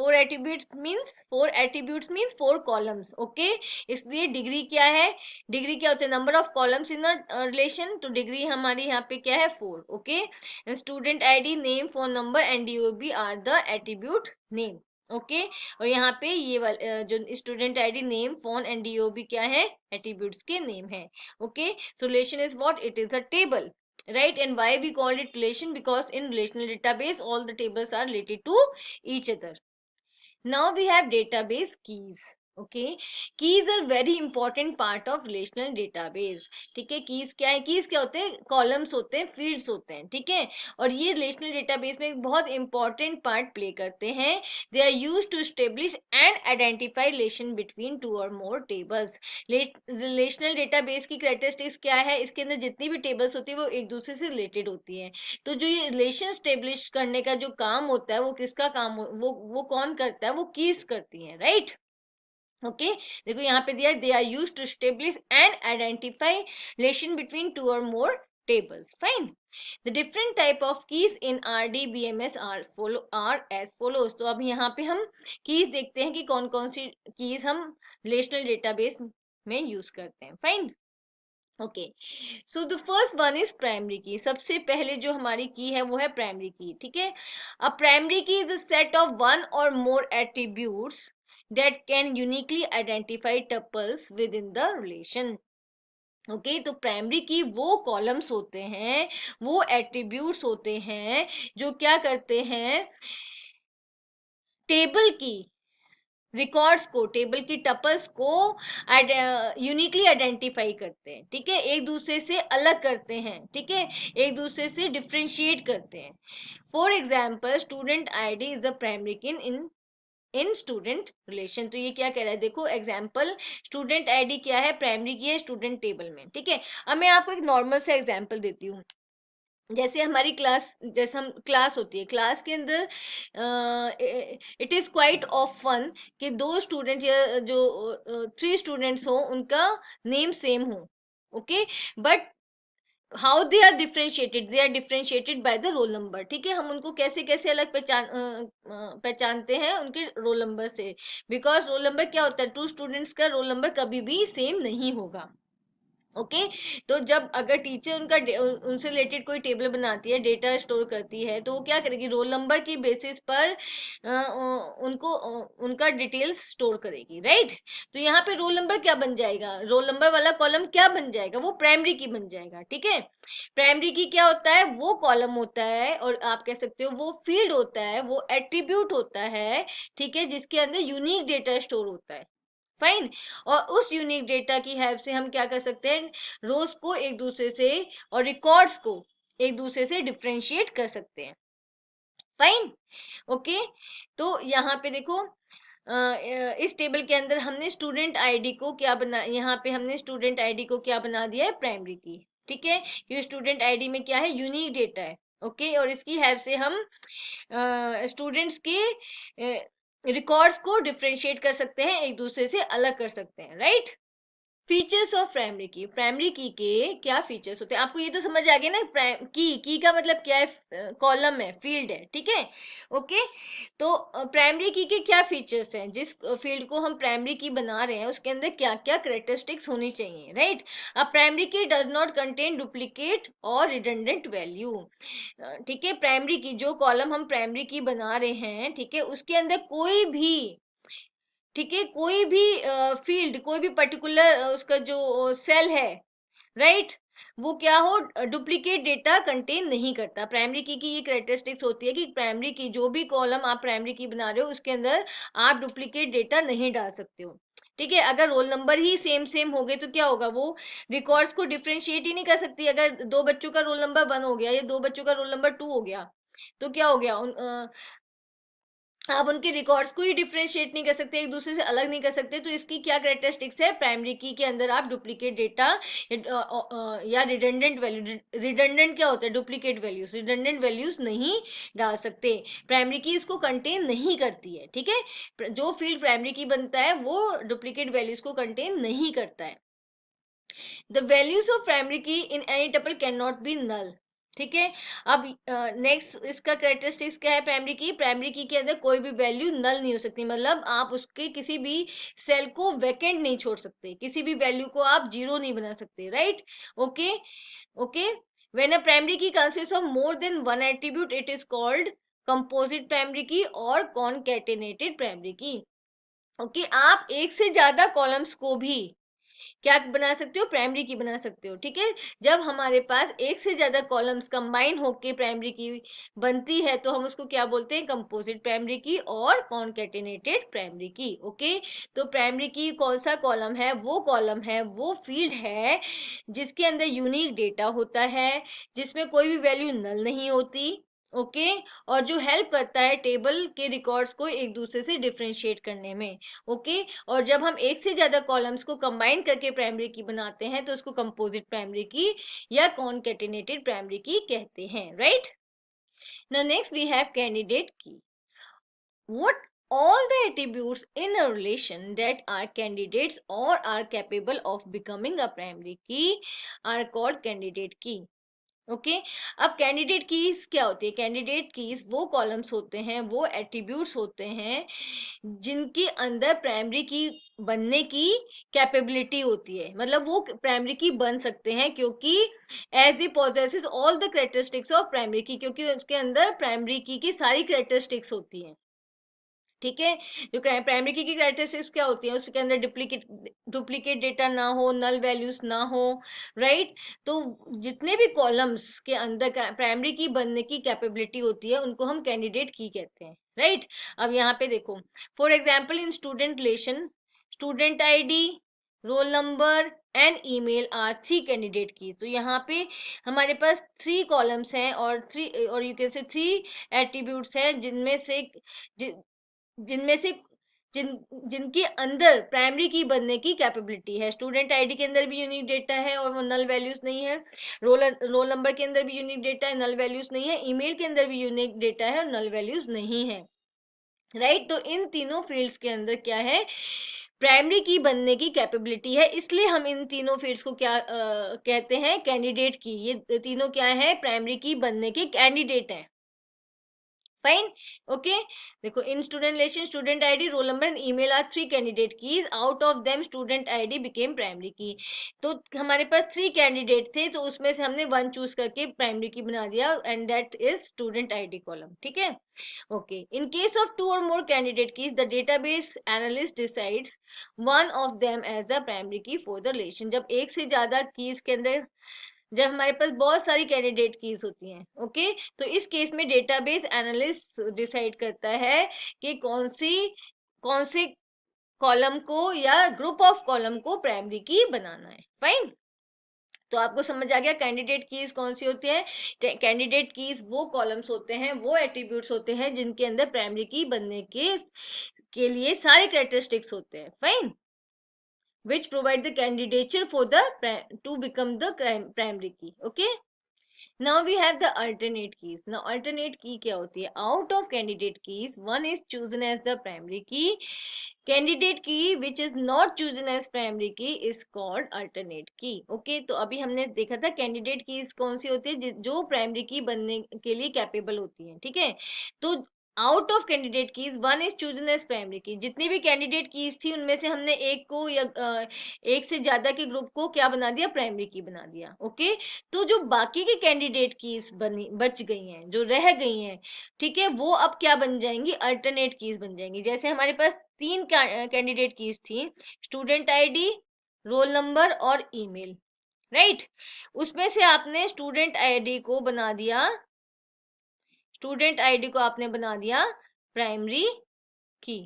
means 4 columns. Okay, इसलिए डिग्री क्या है, डिग्री क्या होता है, number of columns in relation, तो डिग्री हमारी यहाँ पे क्या है, 4। Okay, and student ID, name, phone number and DOB are the attribute name. Okay, और यहाँ पे ये जो student ID, name, phone and DOB क्या है, एट्रीब्यूट्स के नेम है। Okay, so relation is what, it is a table, right? And why we called it relation? Because in relational database all the tables are related to each other. Now we have database keys. Okay, keys are very important part of relational database, ठीक है। कीज क्या है, कीज क्या होते हैं, कॉलम्स होते हैं, फील्ड्स होते हैं, ठीक है। और ये रिलेशनल डेटाबेस में एक बहुत इंपॉर्टेंट पार्ट प्ले करते हैं। They are used to establish and identify relation between 2 or more tables. Relational database की कैरेक्टरिस्टिक्स क्या है, इसके अंदर जितनी भी टेबल्स होती है वो एक दूसरे से रिलेटेड होती हैं। तो जो ये रिलेशन स्टेब्लिश करने का जो काम होता है वो किसका काम वो कौन करता है, वो कीज करती हैं, राइट। ओके, देखो यहाँ पे दिया, they are used to establish and identify relation between 2 or more tables. Fine. The different type of keys in RDBMS are as follows. तो अब यहाँ पे हम keys देखते हैं कि कौन कौन सी keys हम relational database में यूज करते हैं। Fine, okay, so the first one is primary की। सबसे पहले जो हमारी की है वो है प्राइमरी की, ठीक है। अब primary key is a set of one or more attributes that can uniquely identify tuples within the relation. Okay, तो प्राइमरी की वो कॉलम्स होते हैं, वो एट्रीब्यूट्स होते हैं जो क्या करते हैं, टेबल की रिकॉर्ड्स को, टेबल की टपल्स को यूनिकली आइडेंटिफाई करते हैं, ठीक है, एक दूसरे से अलग करते हैं, ठीक है, एक दूसरे से डिफ्रेंशिएट करते हैं। For example, student ID is the primary key in student relation. तो ये क्या कह रहा है, देखो एग्जाम्पल, स्टूडेंट आईडी क्या है, प्राइमरी की है स्टूडेंट टेबल में, ठीक है। अब मैं आपको एक नॉर्मल सा एग्जाम्पल देती हूँ। जैसे हमारी क्लास, जैसे हम क्लास होती है, क्लास के अंदर it is quite of fun कि 2 स्टूडेंट या जो 3 स्टूडेंट्स हो उनका नेम सेम हो। Okay, but how they are differentiated by the roll number, ठीक है। हम उनको कैसे कैसे अलग पहचानते हैं, उनके रोल नंबर से। बिकॉज रोल नंबर क्या होता है, 2 स्टूडेंट्स का रोल नंबर कभी भी सेम नहीं होगा। ओके तो जब अगर टीचर उनसे रिलेटेड कोई टेबल बनाती है, डेटा स्टोर करती है, तो वो क्या करेगी, रोल नंबर की बेसिस पर उनका डिटेल्स स्टोर करेगी, राइट। तो यहाँ पे रोल नंबर क्या बन जाएगा, रोल नंबर वाला कॉलम क्या बन जाएगा, वो प्राइमरी की बन जाएगा, ठीक है। प्राइमरी की क्या होता है, वो कॉलम होता है, और आप कह सकते हो वो फील्ड होता है, वो एट्रीब्यूट होता है, ठीक है, जिसके अंदर यूनिक डेटा स्टोर होता है, फाइन। और उस यूनिक डेटा की हेल्प से हम क्या कर सकते हैं, रोज को एक दूसरे से और रिकॉर्ड्स को एक दूसरे से डिफरेंशिएट कर सकते हैं, फाइन। ओके तो यहाँ पे देखो, इस टेबल के अंदर हमने स्टूडेंट आईडी को क्या बना, यहाँ पे हमने स्टूडेंट आईडी को क्या बना दिया है, प्राइमरी की, ठीक है, क्योंकि स्टूडेंट आईडी में क्या है, यूनिक डेटा है, ओके। और इसकी हेल्प से हम स्टूडेंट्स के रिकॉर्ड्स को डिफरेंशिएट कर सकते हैं, एक दूसरे से अलग कर सकते हैं, राइट। फीचर्स ऑफ प्राइमरी की के क्या फीचर्स होते हैं, आपको ये तो समझ आ गया ना, की का मतलब क्या है, कॉलम है, फील्ड है, ठीक है। ओके तो प्राइमरी की के क्या फीचर्स हैं, जिस फील्ड को हम प्राइमरी की बना रहे हैं उसके अंदर क्या क्या करेक्टरिस्टिक्स होनी चाहिए, राइट। अब प्राइमरी की डज नॉट कंटेन डुप्लीकेट और रिडंडेंट वैल्यू, ठीक है। प्राइमरी की जो कॉलम हम प्राइमरी की बना रहे हैं, ठीक है, उसके अंदर कोई भी, ठीक है, कोई भी फील्ड, कोई भी पर्टिकुलर उसका जो सेल है, राइट, वो क्या हो, डुप्लीकेट डेटा कंटेन नहीं करता। प्राइमरी की ये करेक्टरिस्टिक्स होती है कि प्राइमरी की जो भी कॉलम आप प्राइमरी की बना रहे हो उसके अंदर आप डुप्लीकेट डेटा नहीं डाल सकते हो, ठीक है। अगर रोल नंबर ही सेम सेम हो गए तो क्या होगा, वो रिकॉर्ड्स को डिफरेंशिएट ही नहीं कर सकती। अगर दो बच्चों का रोल नंबर 1 हो गया या दो बच्चों का रोल नंबर 2 हो गया, तो क्या हो गया, आप उनके रिकॉर्ड्स को ही डिफरेंशिएट नहीं कर सकते, एक दूसरे से अलग नहीं कर सकते। तो इसकी क्या कैरेक्टरिस्टिक्स है, प्राइमरी की के अंदर आप डुप्लीकेट डेटा या रिडंडेंट वैल्यू, रिडंडेंट क्या होता है, डुप्लीकेट वैल्यूज, रिडंडेंट वैल्यूज नहीं डाल सकते। प्राइमरी की इसको कंटेन नहीं करती है, ठीक है। जो फील्ड प्राइमरी की बनता है वो डुप्लीकेट वैल्यूज को कंटेन नहीं करता है। The values of primary key in any tuple can not be null, ठीक है। अब नेक्स्ट इसका कैरेक्टरिस्टिक्स क्या है, प्राइमरी की के अंदर कोई भी वैल्यू नल नहीं हो सकती, मतलब आप उसके किसी भी सेल को वैकेंट नहीं छोड़ सकते, किसी भी वैल्यू को आप जीरो नहीं बना सकते, right. Okay okay when a primary key consist of more than one attribute it is called composite primary key or कॉनकैटिनेटेड primary की। ओके आप एक से ज्यादा कॉलम्स को भी क्या बना सकते हो, प्राइमरी की बना सकते हो, ठीक है। जब हमारे पास एक से ज्यादा कॉलम्स कंबाइन होके प्राइमरी की बनती है तो हम उसको क्या बोलते हैं, composite primary key or कॉनकैटिनेटेड primary की, ओके। तो प्राइमरी की कौन सा कॉलम है, वो फील्ड है जिसके अंदर यूनिक डेटा होता है, जिसमें कोई भी वैल्यू नल नहीं होती, ओके। और जो हेल्प करता है टेबल के रिकॉर्ड्स को एक दूसरे से डिफरेंशिएट करने में, ओके। और जब हम एक से ज्यादा कॉलम्स को कंबाइन करके प्राइमरी की बनाते हैं तो उसको कंपोजिट प्राइमरी की या कॉनकैटिनेटेड प्राइमरी की कहते हैं, right. Now next we have candidate key. What all the attributes in a relation that are candidates or are capable of becoming a primary key are called candidate key, okay अब कैंडिडेट कीज क्या होती है, कैंडिडेट कीज वो कॉलम्स होते हैं, वो एट्रीब्यूट्स होते हैं जिनके अंदर प्राइमरी की बनने की कैपेबिलिटी होती है, मतलब वो प्राइमरी की बन सकते हैं क्योंकि as the possesses all the characteristics of primary key, क्योंकि उसके अंदर प्राइमरी की सारी कैरेक्टरिस्टिक्स होती हैं, ठीक है। जो प्राइमरी की कैरेक्टरिस्टिक्स क्या होती है, उसके अंदर डुप्लीकेट डेटा ना हो, नल वैल्यूज ना हो, राइट। तो जितने भी कॉलम्स के अंदर प्राइमरी की बनने की कैपेबिलिटी होती है उनको हम कैंडिडेट की कहते हैं, राइट। अब यहाँ पे देखो, for example in student relation, student ID, roll number and email are three candidate key. तो यहाँ पे हमारे पास थ्री कॉलम्स हैं और यू कैन से थ्री एट्रीब्यूट्स हैं जिनमें से जिन जिनके अंदर प्राइमरी की बनने की कैपेबिलिटी है। स्टूडेंट आईडी के अंदर भी यूनिक डेटा है और वो नल वैल्यूज नहीं है, रोल नंबर के अंदर भी यूनिक डेटा है, नल वैल्यूज नहीं है, ईमेल के अंदर भी यूनिक डेटा है और नल वैल्यूज नहीं है, राइट। तो इन तीनों फील्ड्स के अंदर क्या है, प्राइमरी की बनने की कैपेबिलिटी है, इसलिए हम इन तीनों फील्ड्स को क्या कहते हैं, कैंडिडेट की। ये तीनों क्या है, प्राइमरी की बनने के कैंडिडेट हैं, फाइन, ओके। देखो, in student relation student ID roll number and email are 3 candidate keys, out of them student ID became primary key. तो हमारे पास 3 कैंडिडेट थे, तो उसमें से हमने 1 चूज करके प्राइमरी की बना दिया, and that is student ID column, ठीक है। Okay, in case of 2 or more candidate keys the database analyst decides one of them as the primary key for the relation. जब एक से ज्यादा कीज के अंदर, जब हमारे पास बहुत सारी कैंडिडेट कीज होती हैं, ओके, तो इस केस में डेटाबेस एनालिस्ट डिसाइड करता है कि कौन से कॉलम को या ग्रुप ऑफ कॉलम को प्राइमरी की बनाना है। फाइन, तो आपको समझ आ गया कैंडिडेट कीज कौन सी होती है। कैंडिडेट कीज वो कॉलम्स होते हैं, वो एट्रीब्यूट्स होते हैं जिनके अंदर प्राइमरी की बनने के लिए सारे कैरेक्टरिस्टिक्स होते हैं। Fine, which provide the candidature for the to become the primary key. Okay, now we have the alternate keys. Now alternate key क्या होती है? Out of candidate keys, one is chosen as the primary key. Candidate key which is not chosen as primary key is called alternate key. Okay, तो अभी हमने देखा था candidate keys कौन सी होती है जो primary key बनने के लिए कैपेबल होती है, ठीक है। तो out of candidate keys one is chosen as primary key. जितनी भी कैंडिडेट कीज थी उनमें से हमने एक को या एक से ज्यादा के ग्रुप को क्या बना दिया? प्राइमरी की बना दिया। ओके, तो जो बाकी की कैंडिडेट कीज बच गई हैं, जो रह गई हैं, ठीक है, वो अब क्या बन जाएंगी? अल्टरनेट कीज बन जाएंगी। जैसे हमारे पास 3 कैंडिडेट कीज थी, स्टूडेंट आईडी, रोल नंबर और ईमेल, राइट। उसमें से आपने स्टूडेंट आईडी को बना दिया, स्टूडेंट आईडी को आपने बना दिया प्राइमरी की,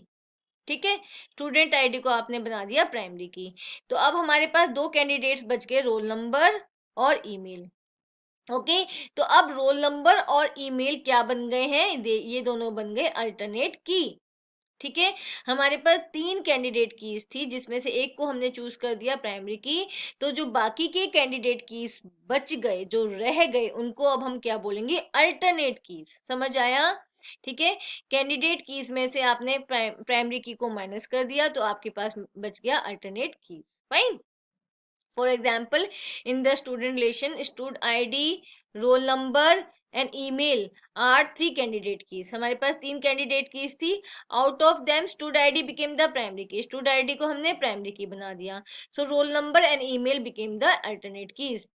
ठीक है। स्टूडेंट आईडी को आपने बना दिया प्राइमरी की। तो अब हमारे पास 2 कैंडिडेट्स बच गए, रोल नंबर और ईमेल। ओके, तो अब रोल नंबर और ईमेल क्या बन गए हैं? ये दोनों बन गए अल्टरनेट की, ठीक है। हमारे पास 3 कैंडिडेट कीज थी, जिसमें से एक को हमने चूज कर दिया प्राइमरी की। तो जो बाकी के कैंडिडेट कीज बच गए, जो रह गए, उनको अब हम क्या बोलेंगे? Alternate keys. समझ आया? ठीक है, कैंडिडेट कीज में से आपने प्राइमरी की को माइनस कर दिया, तो आपके पास बच गया alternate keys. Fine, for example in the student relation stud id, roll number and email are 3 candidate keys. हमारे पास 3 candidate keys थी, out of them stud id became the primary key. stud id को हमने primary key बना दिया, so roll number and email became the alternate keys.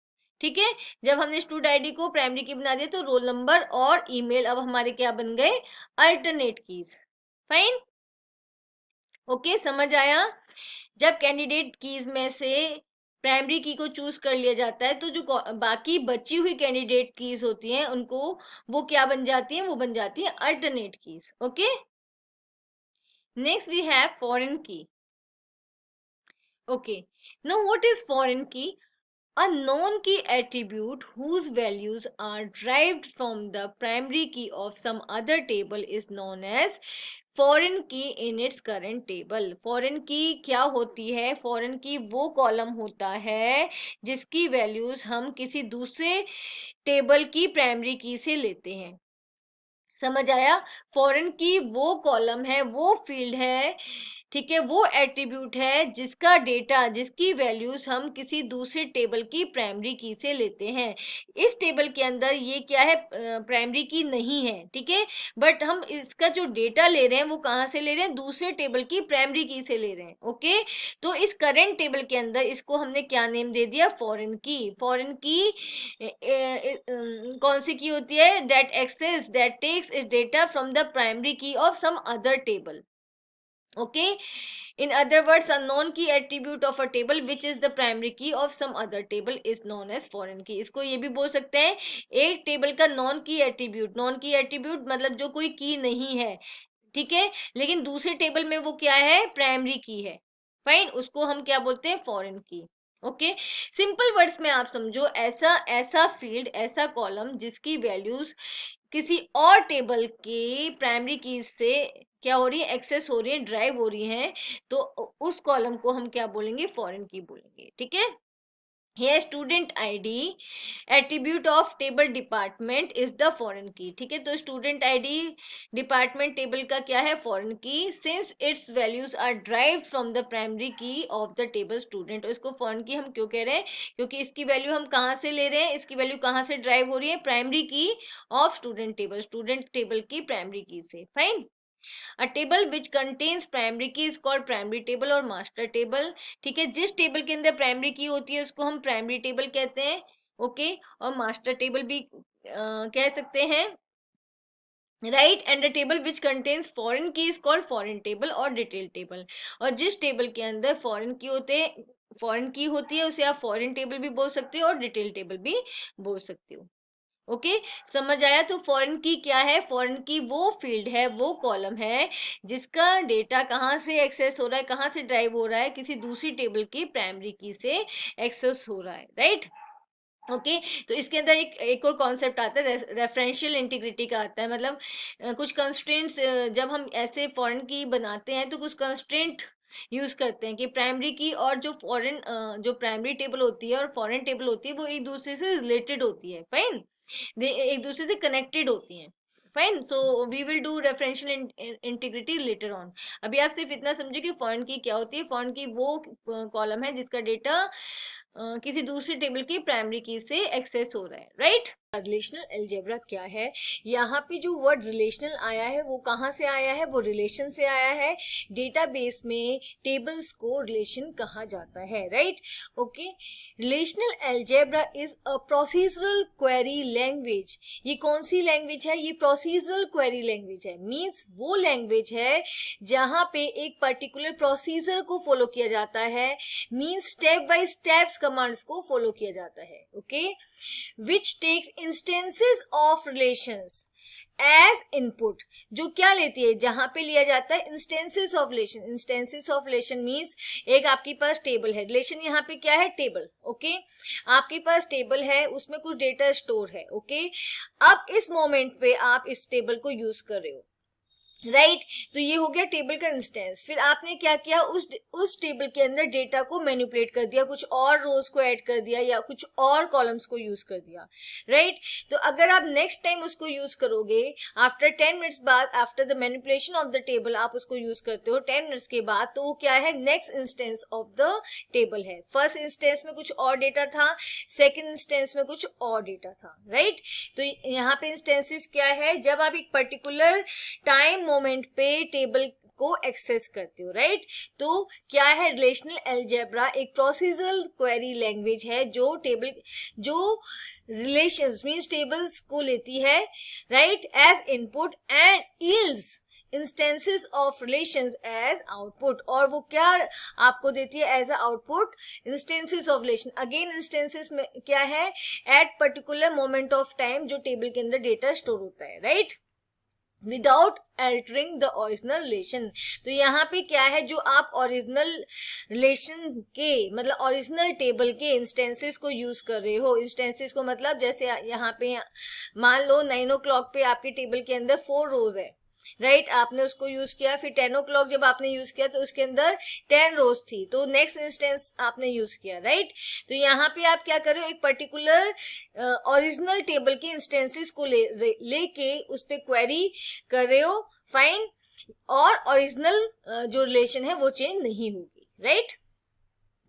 ठीक है, जब हमने स्टूड आईडी को प्राइमरी की बना दिया, तो रोल नंबर और ईमेल अब हमारे क्या बन गए? Alternate keys. फाइन, ओके, समझ आया? जब कैंडिडेट कीज में से प्राइमरी की को चूज कर लिया जाता है, तो जो बाकी बची हुई कैंडिडेट कीज होती हैं, उनको वो क्या बन जाती हैं? वो बन जाती है alternate keys. Okay, next we have foreign key. Okay, now what is foreign key? A known key attribute whose values are derived from the primary key of some other table is known as foreign key in its current table. foreign key क्या होती है? foreign key वो कॉलम होता है जिसकी वैल्यूज हम किसी दूसरे टेबल की प्राइमरी की से लेते हैं। समझ आया? फॉरेन की वो कॉलम है, वो फील्ड है, ठीक है, वो एट्रीब्यूट है जिसका डेटा, जिसकी वैल्यूज हम किसी दूसरे टेबल की प्राइमरी की से लेते हैं। इस टेबल के अंदर ये क्या है? प्राइमरी की नहीं है, ठीक है, बट हम इसका जो डेटा ले रहे हैं वो कहाँ से ले रहे हैं? दूसरे टेबल की प्राइमरी की से ले रहे हैं। ओके, तो इस करेंट टेबल के अंदर इसको हमने क्या नेम दे दिया? फॉरेन की। फॉरेन की कौन सी की होती है? That takes its data from the primary key of some other table. Okay, in other words, a known key attribute of a table which is the primary key of some other table is known as foreign key. इसको ये भी बोल सकते हैं, एक टेबल का नॉन की एट्रीब्यूट, नॉन की एट्रीब्यूट मतलब जो कोई की नहीं है, ठीक है, लेकिन दूसरे टेबल में वो क्या है? प्राइमरी की है। फाइन, उसको हम क्या बोलते हैं? Foreign key. Okay, simple words में आप समझो, ऐसा ऐसा फील्ड, ऐसा कॉलम जिसकी वैल्यूज किसी और टेबल की प्राइमरी की से क्या हो रही है? एक्सेस हो रही है, ड्राइव हो रही है, तो उस कॉलम को हम क्या बोलेंगे? फॉरेन की बोलेंगे। ठीक है, Here student ID attribute of table department is the foreign key. ठीक है, तो student ID department table का क्या है, foreign key, since its values are derived from the primary key of the table student. और इसको foreign key हम क्यों कह रहे हैं, क्योंकि इसकी वैल्यू हम कहाँ से ले रहे हैं, इसकी वैल्यू कहाँ से ड्राइव हो रही है, primary key of student table की प्राइमरी की से. Fine. A table which contains primary key is called primary table और master table. ठीक है, जिस टेबल के अंदर प्राइमरी की होती है उसको हम प्राइमरी टेबल कहते हैं. ओके, और मास्टर टेबल भी कह सकते हैं. Right. And the table which contains foreign की इज कॉल्ड फॉरेन टेबल और डिटेल टेबल. और जिस टेबल के अंदर फॉरेन की होती है उसे आप फॉरेन टेबल भी बोल सकते हो और डिटेल टेबल भी बोल सकते हो. ओके, समझ आया. तो फॉरेन की क्या है, फॉरेन की वो फील्ड है, वो कॉलम है जिसका डेटा कहाँ से एक्सेस हो रहा है, कहाँ से ड्राइव हो रहा है, किसी दूसरी टेबल की प्राइमरी की से एक्सेस हो रहा है. राइट. ओके, तो इसके अंदर एक और कॉन्सेप्ट आता है, रेफरेंशियल इंटीग्रिटी का आता है. मतलब कुछ कंस्ट्रेंट्स, जब हम ऐसे फॉरेन की बनाते हैं तो कुछ कंस्ट्रेंट यूज करते हैं कि प्राइमरी की और जो प्राइमरी टेबल होती है और फॉरेन टेबल होती है वो एक दूसरे से रिलेटेड होती है. फाइन, एक दूसरे से कनेक्टेड होती हैं. Fine. So we will do referential integrity later on. अभी आप सिर्फ इतना समझे कि फॉरेन की क्या होती है. फॉरेन की वो कॉलम है जिसका डेटा किसी दूसरी टेबल की प्राइमरी की से एक्सेस हो रहा है. राइट. रिलेशनल अलजेब्रा क्या है, यहाँ पे जो वर्ड रिलेशनल आया है वो कहाँ से आया है, वो रिलेशन से आया है. डेटाबेस में टेबल्स को रिलेशन कहा जाता है. Right. Okay, relational algebra is a procedural query language. ये कौन सी लैंग्वेज है, ये प्रोसीजरल क्वेरी लैंग्वेज है. मीन्स वो लैंग्वेज है जहाँ पे एक पर्टिकुलर प्रोसीजर को फॉलो किया जाता है. Means step by steps commands को फॉलो किया जाता है. Okay, which takes instances of relations as input. जो क्या लेती है, जहां पे लिया जाता है instances of relation. Instances of relation means एक आपके पास टेबल है, रिलेशन यहाँ पे क्या है, टेबल. ओके, आपके पास टेबल है, उसमें कुछ डेटा स्टोर है. ओके, अब इस मोमेंट पे आप इस टेबल को यूज कर रहे हो. राइट. तो ये हो गया टेबल का इंस्टेंस. फिर आपने क्या किया, उस टेबल के अंदर डेटा को मैनिपुलेट कर दिया, कुछ और रोज को ऐड कर दिया या कुछ और कॉलम्स को यूज कर दिया. राइट. तो अगर आप नेक्स्ट टाइम उसको यूज करोगे आफ्टर 10 मिनट्स बाद, after the manipulation of the table आप उसको यूज करते हो 10 मिनट्स के बाद, तो वो क्या है, next instance of the table है. फर्स्ट इंस्टेंस में कुछ और डेटा था, सेकेंड इंस्टेंस में कुछ और डेटा था. राइट. तो यहाँ पे इंस्टेंसेस क्या है, जब आप एक पर्टिकुलर टाइम मोमेंट पे टेबल को एक्सेस करते हो. राइट. तो क्या है, रिलेशनल अलजेब्रा एक प्रोसीजरल क्वेरी लैंग्वेज है जो रिलेशंस मींस टेबल्स को लेती है. Right, as input and yields instances of relations as output. और वो क्या आपको देती है as a output, instances of relation. Again instances में क्या है, at particular moment of time जो टेबल के अंदर डेटा स्टोर होता है. Right, without altering the original relation. तो यहाँ पे क्या है, जो आप ओरिजिनल रिलेशन के मतलब ओरिजिनल टेबल के इंस्टेंसेस को यूज कर रहे हो. इंस्टेंसेस को मतलब जैसे यहाँ पे मान लो 9 o'clock पे आपके टेबल के अंदर 4 रोज है. राइट, आपने उसको यूज किया. फिर 10 o'clock जब आपने यूज किया तो उसके अंदर 10 रोज थी, तो नेक्स्ट इंस्टेंस आपने यूज किया. राइट. तो यहाँ पे आप क्या कर रहे हो, एक पर्टिकुलर ओरिजिनल टेबल के इंस्टेंसेस को लेके उस पे क्वेरी कर रहे हो. फाइन. और ओरिजिनल जो रिलेशन है वो चेंज नहीं होगी. Right.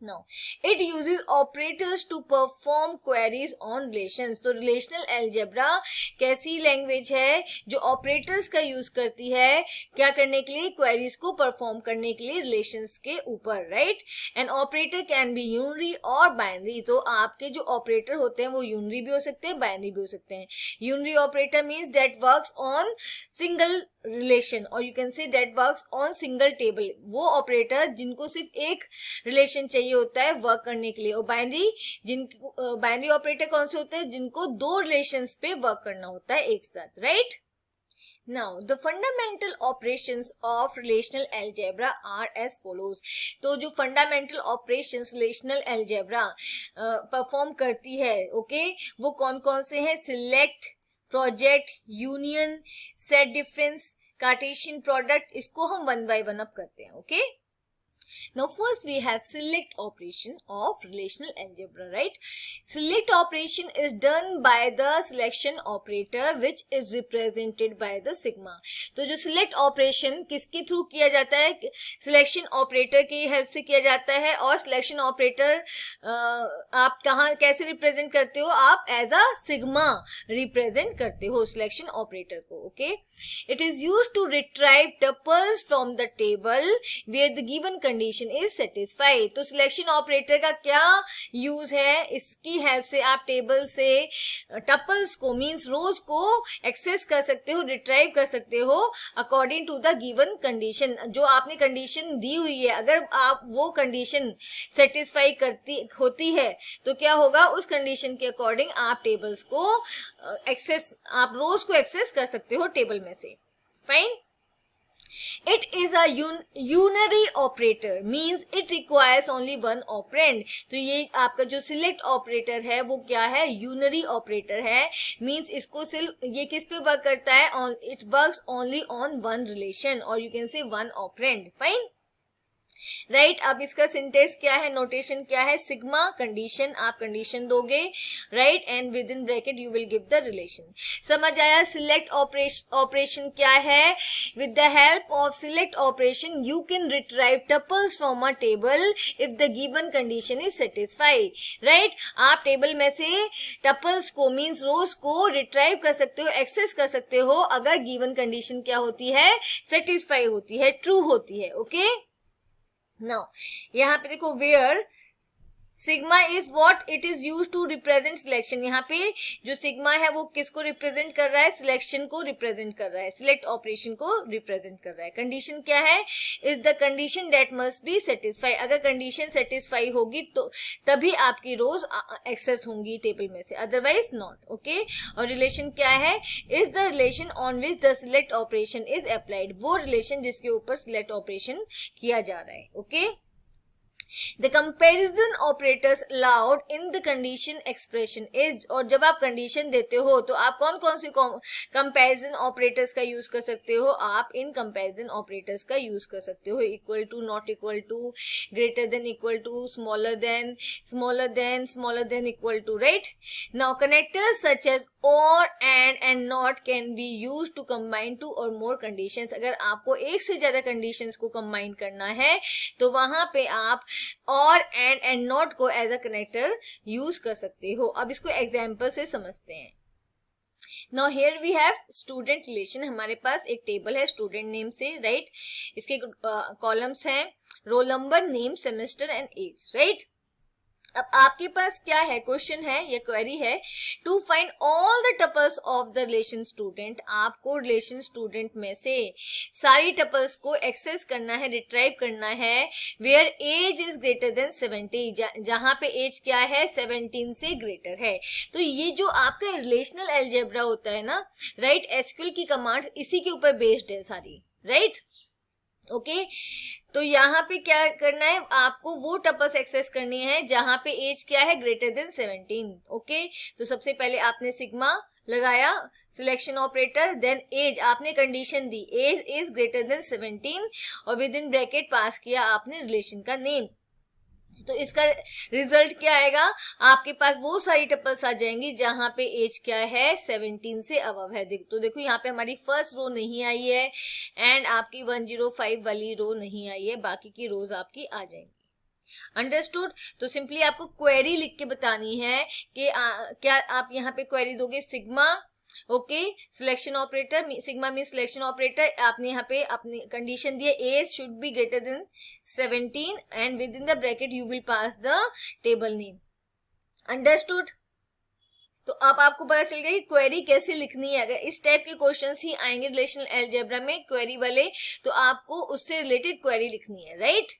No, it uses operators to perform queries on relations. तो relational algebra कैसी लैंग्वेज है जो ऑपरेटर्स का यूज करती है क्या करने के लिए, क्वेरीज को परफॉर्म करने के लिए रिलेशंस के ऊपर. Right. And operator can be unary or binary. तो आपके जो ऑपरेटर होते हैं वो यूनरी भी हो सकते हैं, बाइनरी भी हो सकते हैं. Unary operator means that works on single relation or you can say that works on single table. वो ऑपरेटर जिनको सिर्फ एक रिलेशन चाहिए होता है वर्क करने के लिए. और बाइनरी ऑपरेटर कौन से होते हैं, जिनको 2 रिलेशंस पे वर्क करना होता है एक साथ. Right. Now, the fundamental operations of relational algebra are as follows. तो जो fundamental operations relational algebra perform करती है, okay, वो कौन कौन से हैं, select, project, union, set difference, Cartesian product. इसको हम 1 by 1 अब करते हैं. Okay, Now first we have select operation of relational algebra, right? Select operation is done by the selection operator which is represented by the sigma. तो जो select operation किसके थ्रू किया जाता है? Selection operator की हेल्प से किया जाता है. और selection operator आप कहाँ कैसे रिप्रेजेंट करते हो? आप एज अ सिग्मा रिप्रेजेंट करते हो selection operator को. Okay, it is used to retrieve tuples from the table where the given condition is satisfied. तो सिलेक्शन ऑपरेटर का क्या यूज है? इसकी हेल्प से आप टेबल से टपल्स को मींस रोज को एक्सेस कर सकते हो, रिट्राइव कर सकते हो according to the given condition. जो आपने कंडीशन दी हुई है, अगर आप वो कंडीशन सेटिस्फाई करती होती है तो क्या होगा? उस कंडीशन के अकॉर्डिंग आप टेबल्स को एक्सेस, आप रोज को एक्सेस कर सकते हो टेबल में से. Fine. It is a unary operator, means it requires only one operand. तो ये आपका जो select operator है वो क्या है? Unary operator है. means इसको सिर्फ ये किस पे वर्क करता है? It works only on one relation or you can say one operand. Fine. Right. अब इसका सिंटेक्स क्या है, नोटेशन क्या है? सिग्मा कंडीशन, आप कंडीशन दोगे, right, and with in bracket you will give the relation. समझ आया? सिलेक्ट ऑपरेशन क्या है? With the help of select operation you can retrieve tuples from a table if the given condition is satisfy. Right, आप टेबल में से टपल्स को मीन्स रोज को रिट्राइव कर सकते हो, एक्सेस कर सकते हो अगर गिवन कंडीशन क्या होती है? सेटिस्फाई होती है, ट्रू होती है. ओके. Now, यहाँ पे देखो where sigma is what it is used to represent selection. यहाँ पे जो सिग्मा है वो किसको रिप्रेजेंट कर रहा है? सिलेक्शन को रिप्रेजेंट कर रहा है, सिलेक्ट ऑपरेशन को रिप्रेजेंट कर रहा है. कंडीशन क्या है? Is the condition that must be satisfy. अगर कंडीशन सेटिस्फाई होगी तो तभी आपकी रोज एक्सेस होंगी टेबल में से, अदरवाइज नॉट. ओके. और रिलेशन क्या है? Is the relation on which the select operation is applied. वो रिलेशन जिसके ऊपर सिलेक्ट ऑपरेशन किया जा रहा है. Okay. The comparison operators allowed in the condition expression is, और जब आप कंडीशन देते हो तो आप कौन कौन से कंपैरिजन ऑपरेटर्स का यूज कर सकते हो? आप इन कंपैरिजन ऑपरेटर्स का यूज कर सकते हो. Equal to, not equal to, greater than equal to, smaller than, smaller than, smaller than equal to. Right. Now connectors such as or and not can be use to combine two or more conditions. अगर आपको एक से ज्यादा कंडीशंस को कंबाइन करना है तो वहां पे आप और एंड नॉट को एज अ कनेक्टर यूज कर सकते हो. अब इसको एग्जाम्पल से समझते हैं. Now here we have student relation. हमारे पास एक टेबल है स्टूडेंट नेम से, राइट. इसके कॉलम्स हैं roll number, name, semester and age. Right. अब आपके पास क्या है? क्वेश्चन है या क्वेरी है, to find all the tuples of the relation student. आपको रिलेशन स्टूडेंट में से सारी टपल्स को एक्सेस करना है, रिट्राइव करना है where age is greater than 70, जहां पे एज क्या है? 17 से ग्रेटर है. तो ये जो आपका रिलेशनल अलजेब्रा होता है ना, राइट, एसक्यूएल की कमांड्स इसी के ऊपर बेस्ड है सारी. राइट. ओके. तो यहाँ पे क्या करना है? आपको वो टपल्स एक्सेस करनी है जहां पे एज क्या है? Greater than 17. ओके. तो सबसे पहले आपने सिग्मा लगाया, सिलेक्शन ऑपरेटर, देन एज आपने कंडीशन दी, एज इज ग्रेटर देन 17 और विद इन ब्रैकेट पास किया आपने रिलेशन का नेम. तो इसका रिजल्ट क्या आएगा? आपके पास वो सारी टपल्स आ जाएंगी जहां पे एज क्या है? 17 से अबव है. तो देखो यहाँ पे हमारी फर्स्ट रो नहीं आई है एंड आपकी 105 वाली रो नहीं आई है, बाकी की रोज आपकी आ जाएंगी. अंडरस्टूड. तो सिंपली आपको क्वेरी लिख के बतानी है कि क्या आप यहाँ पे क्वेरी दोगे? Sigma, okay, selection operator, sigma mean selection operator. आपने यहाँ पे अपनी कंडीशन दी है, age should be greater than 17 and within the bracket you will pass the table name. Understood. तो अब आपको पता चल गया कि क्वेरी कैसे लिखनी है. अगर इस टाइप के क्वेश्चंस ही आएंगे रिलेशनल अलजेब्रा में क्वेरी वाले, तो आपको उससे रिलेटेड क्वेरी लिखनी है. राइट.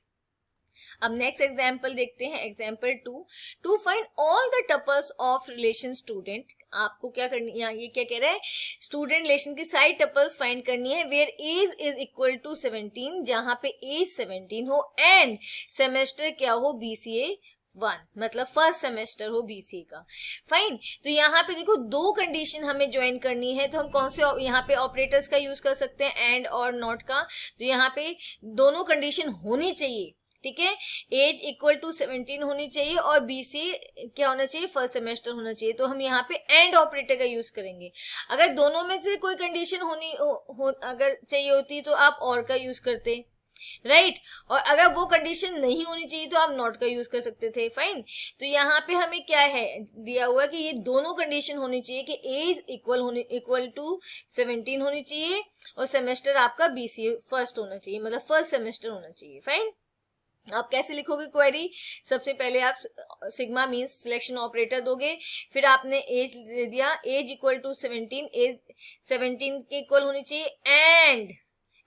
अब नेक्स्ट एग्जाम्पल देखते हैं. Example 2, to find all the tuples of relation student. आपको क्या करनी है? ये क्या कह रहा है? स्टूडेंट रिलेशन की सारी टपल्स फाइंड करनी है where age is equal to 17, जहां पे एज 17 हो एंड सेमेस्टर क्या हो? BCA 1, मतलब फर्स्ट सेमेस्टर हो BCA का. फाइन. तो यहाँ पे देखो दो कंडीशन हमें ज्वाइन करनी है, तो हम कौन से यहाँ पे ऑपरेटर्स का यूज कर सकते हैं? एंड और नॉट का. तो यहाँ पे दोनों कंडीशन होनी चाहिए. ठीक है, एज इक्वल टू 17 होनी चाहिए और बीसीए क्या होना चाहिए, फर्स्ट सेमेस्टर होना चाहिए। तो हम यहाँ पे एंड ऑपरेटर का यूज करेंगे। अगर दोनों में से कोई कंडीशन अगर चाहिए होती तो आप और का यूज करते, राइट और अगर वो कंडीशन नहीं होनी चाहिए तो आप नॉट का यूज कर सकते थे, फाइन। तो यहाँ पे हमें क्या है दिया हुआ है कि ये दोनों कंडीशन होनी चाहिए कि एज इक्वल टू 17 होनी चाहिए और सेमेस्टर आपका बीसीए फर्स्ट होना चाहिए, मतलब फर्स्ट सेमेस्टर होना चाहिए, फाइन। आप कैसे लिखोगे क्वेरी, सबसे पहले आप सिग्मा मींस सिलेक्शन ऑपरेटर दोगे, फिर आपने एज दे दिया, एज इक्वल टू 17, एज 17 के इक्वल होनी चाहिए,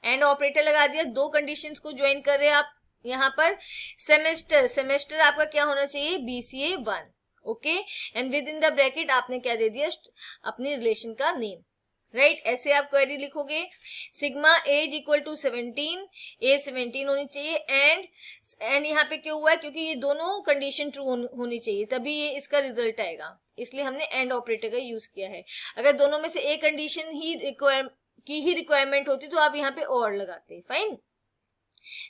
एंड ऑपरेटर लगा दिया। दो कंडीशंस को ज्वाइन कर रहे हैं आप यहाँ पर। सेमेस्टर आपका क्या होना चाहिए, BCA 1, okay, and within the bracket आपने क्या दे दिया, अपनी रिलेशन का नेम, राइट। ऐसे आप क्वेरी लिखोगे, sigma age equal to 17, age 17 होनी चाहिए, एंड यहाँ पे क्यों हुआ है, क्योंकि ये दोनों कंडीशन ट्रू होनी चाहिए तभी ये इसका रिजल्ट आएगा, इसलिए हमने एंड ऑपरेटर का यूज किया है। अगर दोनों में से एक कंडीशन ही रिक्वायरमेंट होती तो आप यहाँ पे और लगाते, फाइन।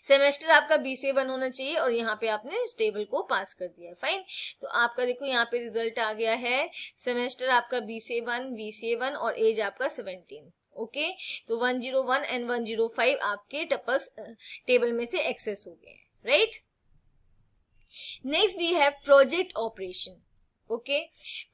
सेमेस्टर आपका बीसीए 1 होना चाहिए और यहाँ पे आपने इस टेबल को पास कर दिया, फाइन। तो आपका देखो यहाँ पे रिजल्ट आ गया है, सेमेस्टर आपका बीसीए 1 और एज आपका 17, ओके। तो 101 एंड 105 आपके टपल्स टेबल में से एक्सेस हो गए, right. Next we have project operation, okay,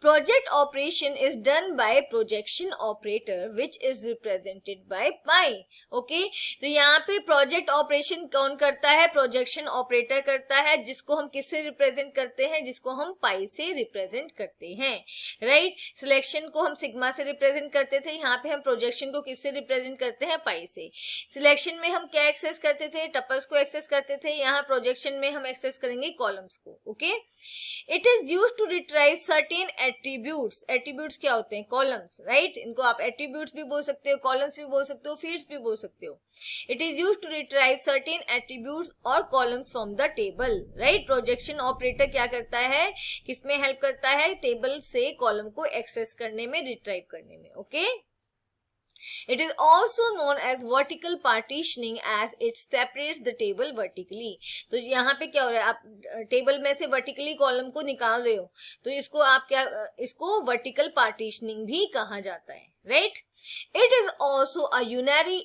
project operation is done by projection operator which is represented by pi, okay। तो यहाँ पे प्रोजेक्ट ऑपरेशन कौन करता है, प्रोजेक्शन ऑपरेटर करता है, जिसको हम किससे रिप्रेजेंट करते हैं, जिसको हम पाई से रिप्रेजेंट करते हैं, राइट। सिलेक्शन को हम सिग्मा से रिप्रेजेंट करते थे, यहाँ पे हम प्रोजेक्शन को किससे रिप्रेजेंट करते हैं, पाई से। सिलेक्शन में हम क्या एक्सेस करते थे, टपल्स को एक्सेस करते थे, यहाँ प्रोजेक्शन में हम एक्सेस करेंगे कॉलम्स को, okay. It is used to retrieve certain attributes, attributes क्या होते हैं, कॉलम्स, राइट। इनको आप एट्रीब्यूट्स भी बोल सकते हो, कॉलम्स भी बोल सकते हो, फील्ड्स भी बोल सकते हो। It is used to retrieve certain attributes or columns from the table, right. Projection operator क्या करता है, किसमें हेल्प करता है, टेबल से कॉलम को एक्सेस करने में, रिट्राइव करने में, okay. It is also known as vertical partitioning as it separates the table vertically। तो यहाँ पे क्या हो रहा है, आप टेबल में से वर्टिकली कॉलम को निकाल रहे हो तो इसको आप क्या, इसको वर्टिकल पार्टीशनिंग भी कहा जाता है, right. It is also a unary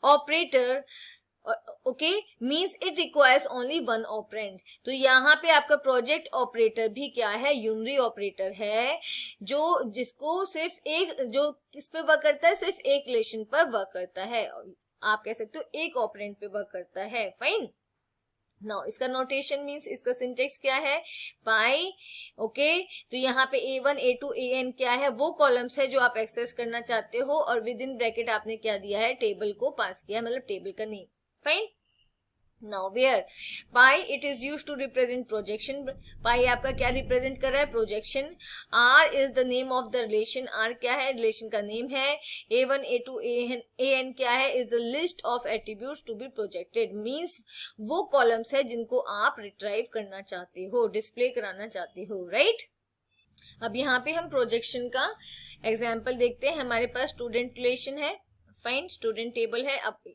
operator, okay, means it requires only one operand. तो यहाँ पे आपका प्रोजेक्ट ऑपरेटर भी क्या है, यूनरी ऑपरेटर है, जो जिसको सिर्फ एक, जो किस पे वर्क करता है, सिर्फ एक रिलेशन पर वर्क करता है, आप कह सकते हो एक ऑपरेंड पे वर्क करता है, फाइन। नाउ इसका नोटेशन मीन्स, इसका सिंटेक्स क्या है, पाई, ओके। तो यहाँ पे A1 A2 AN क्या है, वो कॉलम्स है जो आप एक्सेस करना चाहते हो और विद इन ब्रैकेट आपने क्या दिया है, टेबल को पास किया है, मतलब टेबल का name, fine. Now where pi it is used to represent projection, pi आपका क्या रिप्रेजेंट कर रहा है, projection. R is the name of the relation, R क्या है, रिलेशन का नेम है। A1 A2 AN क्या है, is the list of attributes to be projected, means वो कॉलम्स है जिनको आप रिट्राइव करना चाहते हो, डिस्प्ले कराना चाहते हो, राइट। अब यहाँ पे हम प्रोजेक्शन का एग्जाम्पल देखते हैं। हमारे पास स्टूडेंट रिलेशन है, फाइन, स्टूडेंट टेबल है। अब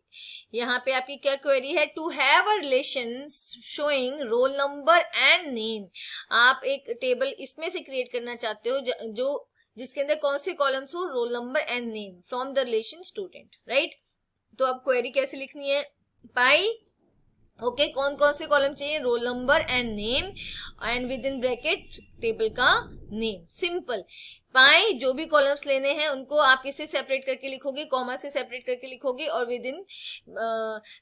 यहाँ पे आपकी क्या क्वेरी है, to have a relation showing roll number and name. आप एक टेबल इसमें से क्रिएट करना चाहते हो जो जिसके अंदर कौन से कॉलम्स हो, role number and name from the relation student, right. तो अब क्वेरी कैसे लिखनी है, पाई, ओके, कौन कौन से कॉलम चाहिए, role number and name, and with in bracket table का नेम, सिंपल। पाई जो भी कॉलम्स लेने हैं उनको आप किससे सेपरेट करके लिखोगे, कॉमा से सेपरेट करके लिखोगे और with in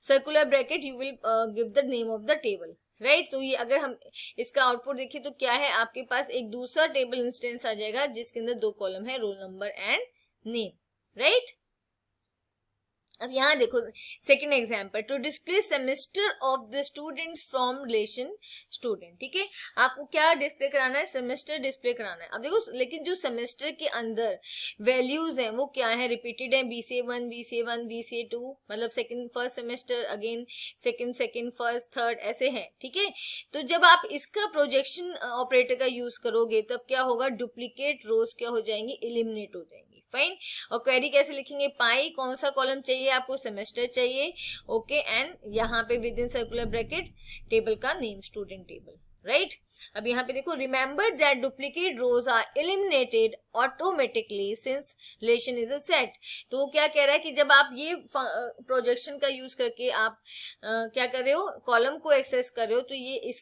circular bracket you will give the name of the table, right. तो ये अगर हम इसका आउटपुट देखिए तो क्या है, आपके पास एक दूसरा टेबल इंस्टेंस आ जाएगा जिसके अंदर दो कॉलम है, roll number and name, right. अब यहाँ देखो second example, to display semester of the students from relation student, ठीक है। आपको क्या डिस्प्ले कराना है, सेमेस्टर डिस्प्ले कराना है। अब देखो लेकिन जो सेमेस्टर के अंदर वैल्यूज हैं वो क्या है, रिपीटेड है, BCA1 BCA1 BCA2, मतलब second first semester, again second first third, ऐसे है, ठीक है। तो जब आप इसका प्रोजेक्शन ऑपरेटर का यूज करोगे तब क्या होगा, डुप्लीकेट रोज क्या हो जाएंगी, एलिमिनेट हो जाएंगी, फाइन। और क्वेरी कैसे लिखेंगे, पाई कौन सा कॉलम चाहिए आपको, सेमेस्टर चाहिए, ओके, एंड यहाँ पे within circular bracket table का नेम, स्टूडेंट टेबल, राइट। अब यहाँ पे देखो, remember that duplicate rows are eliminated automatically since relation is a set. तो वो क्या कह रहा है कि जब आप ये प्रोजेक्शन का यूज करके आप क्या कर रहे हो, कॉलम को एक्सेस कर रहे हो, तो ये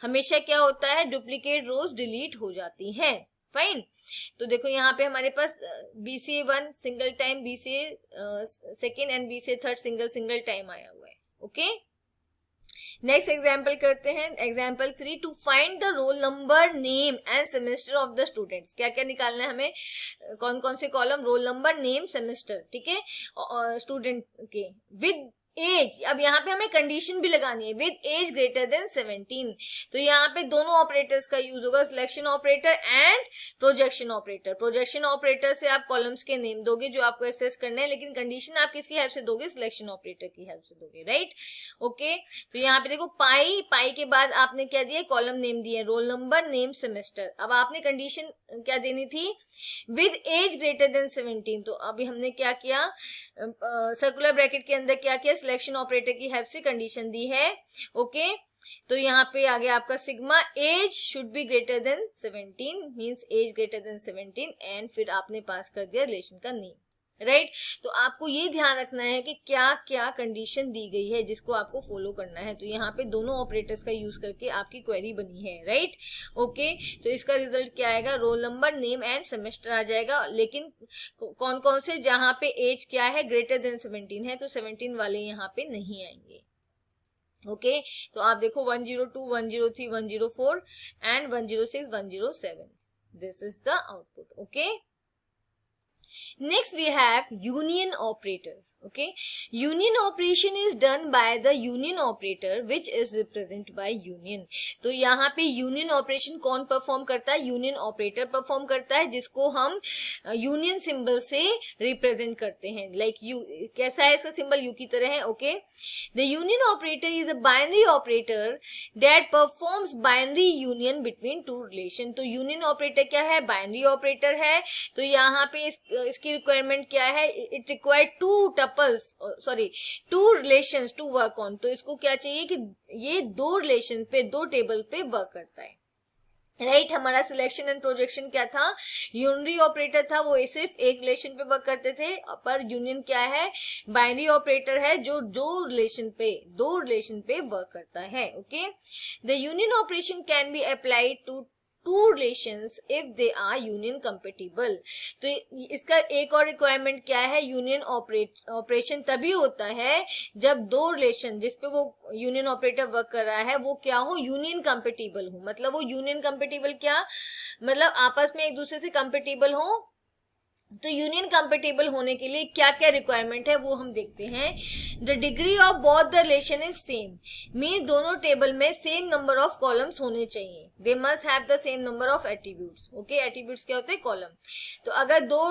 हमेशा क्या होता है, डुप्लीकेट रोज डिलीट हो जाती हैं, फाइन। तो देखो यहाँ पे हमारे पास BCA1 single time, BCA second and BCA third single time आया हुआ है, ओके। नेक्स्ट एग्जाम्पल करते हैं, example 3, to find the roll number, name and semester of the students. क्या क्या निकालना है हमें, कौन कौन से column, roll number, name, semester, ठीक है, स्टूडेंट के विद एज। अब यहाँ पे हमें कंडीशन भी लगानी है, विद एज ग्रेटर देन 17। तो यहाँ पे दोनों ऑपरेटर्स का यूज होगा, selection operator and projection operator. Projection operator से आप कॉलम्स के नेम दोगे जो आपको एक्सेस करने हैं, लेकिन कंडीशन आप किसकी हेल्प से दोगे, सिलेक्शन ऑपरेटर की हेल्प से दोगे, राइट, ओके। तो यहाँ पे देखो, पाई के बाद आपने क्या दिया, कॉलम नेम दिए, रोल नंबर, नेम, सेमेस्टर। अब आपने कंडीशन क्या देनी थी, विद एज ग्रेटर देन 17। तो अभी हमने क्या किया, सर्कुलर ब्रैकेट के अंदर क्या किया, सिलेक्शन ऑपरेटर की हेल्प से कंडीशन दी है, ओके। तो यहाँ पे आ गया आपका sigma, age should be greater than 17, means age greater than 17, and फिर आपने पास कर दिया रिलेशन का नेम, राइट। तो आपको ये ध्यान रखना है कि क्या क्या कंडीशन दी गई है जिसको आपको फॉलो करना है। तो यहाँ पे दोनों ऑपरेटर्स का यूज करके आपकी क्वेरी बनी है, राइट, ओके। तो इसका रिजल्ट क्या आएगा, roll number, name and semester आ जाएगा, लेकिन कौन कौन से, जहां पे एज क्या है, ग्रेटर देन 17 है, तो 17 वाले यहाँ पे नहीं आएंगे, ओके। तो आप देखो 102, 103, 104 and 106, 107, this is the output, okay. Next we have union operator, okay. Union operation is done by the union operator which is represented by union. तो यहाँ पे union operation कौन परफॉर्म करता है, union operator परफॉर्म करता है, जिसको हम union symbol से रिप्रेजेंट करते हैं, like U, कैसा है इसका सिंबल, U की तरह है, okay. The union operator is a binary operator that performs binary union between two relation. तो union operator क्या है, binary operator है। तो यहाँ पे इसकी रिक्वायरमेंट क्या है, it require two relations to work on। तो इसको क्या चाहिए कि ये दो रिलेशन पे, दो टेबल पे वर्क करता है, राइट। हमारा सिलेक्शन एंड प्रोजेक्शन क्या था, यूनरी ऑपरेटर था, वो सिर्फ एक रिलेशन पे वर्क करते थे, पर यूनियन क्या है, बाइनरी ऑपरेटर है जो दो रिलेशन पे वर्क करता है, okay. The union operation can be applied to two relations if they are union compatible। तो इसका एक और रिक्वायरमेंट क्या है, यूनियन ऑपरेशन तभी होता है जब दो रिलेशन जिसपे वो यूनियन ऑपरेटर वर्क कर रहा है वो क्या हो, यूनियन कंपेटिबल हो। मतलब वो यूनियन कंपेटिबल क्या मतलब, आपस में एक दूसरे से कंपेटिबल हो। तो यूनियन कंपेटिबल होने के लिए क्या क्या रिक्वायरमेंट है वो हम देखते हैं। The degree of both the relation is same, mean दोनों टेबल में सेम नंबर ऑफ कॉलम्स होने चाहिए। They must have the same number of attributes, okay. Attributes क्या होते हैं, कॉलम। तो अगर दो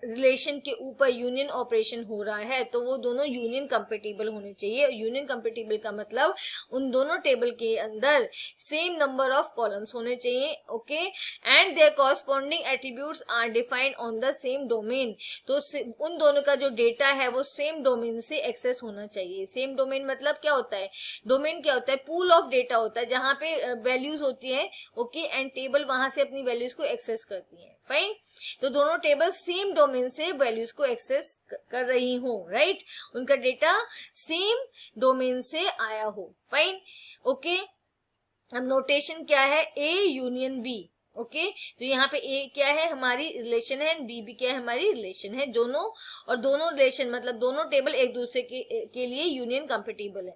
रिलेशन के ऊपर यूनियन ऑपरेशन हो रहा है तो वो दोनों यूनियन कंपेटिबल होने चाहिए। यूनियन कंपेटिबल का मतलब उन दोनों टेबल के अंदर सेम नंबर ऑफ कॉलम्स होने चाहिए, okay. And their corresponding attributes are defined on the same domain. तो उन दोनों का जो डेटा है वो सेम डोमेन से एक्सेस होना चाहिए। सेम डोमेन मतलब क्या होता है, डोमेन क्या होता है, पूल ऑफ डेटा होता है जहां पे वैल्यूज होती है, ओके, एंड टेबल वहां से अपनी वैल्यूज को एक्सेस करती है, फाइन। तो दोनों टेबल सेम डोमेन से वैल्यूज को एक्सेस कर रही हो, राइट, उनका डेटा सेम डोमेन से आया हो, फाइन, ओके। अब नोटेशन क्या है, ए यूनियन बी, ओके। तो यहाँ पे ए क्या है, हमारी रिलेशन है, बी भी क्या है, हमारी रिलेशन है। दोनों और दोनों रिलेशन मतलब दोनों टेबल एक दूसरे के लिए यूनियन कंपेटिबल है,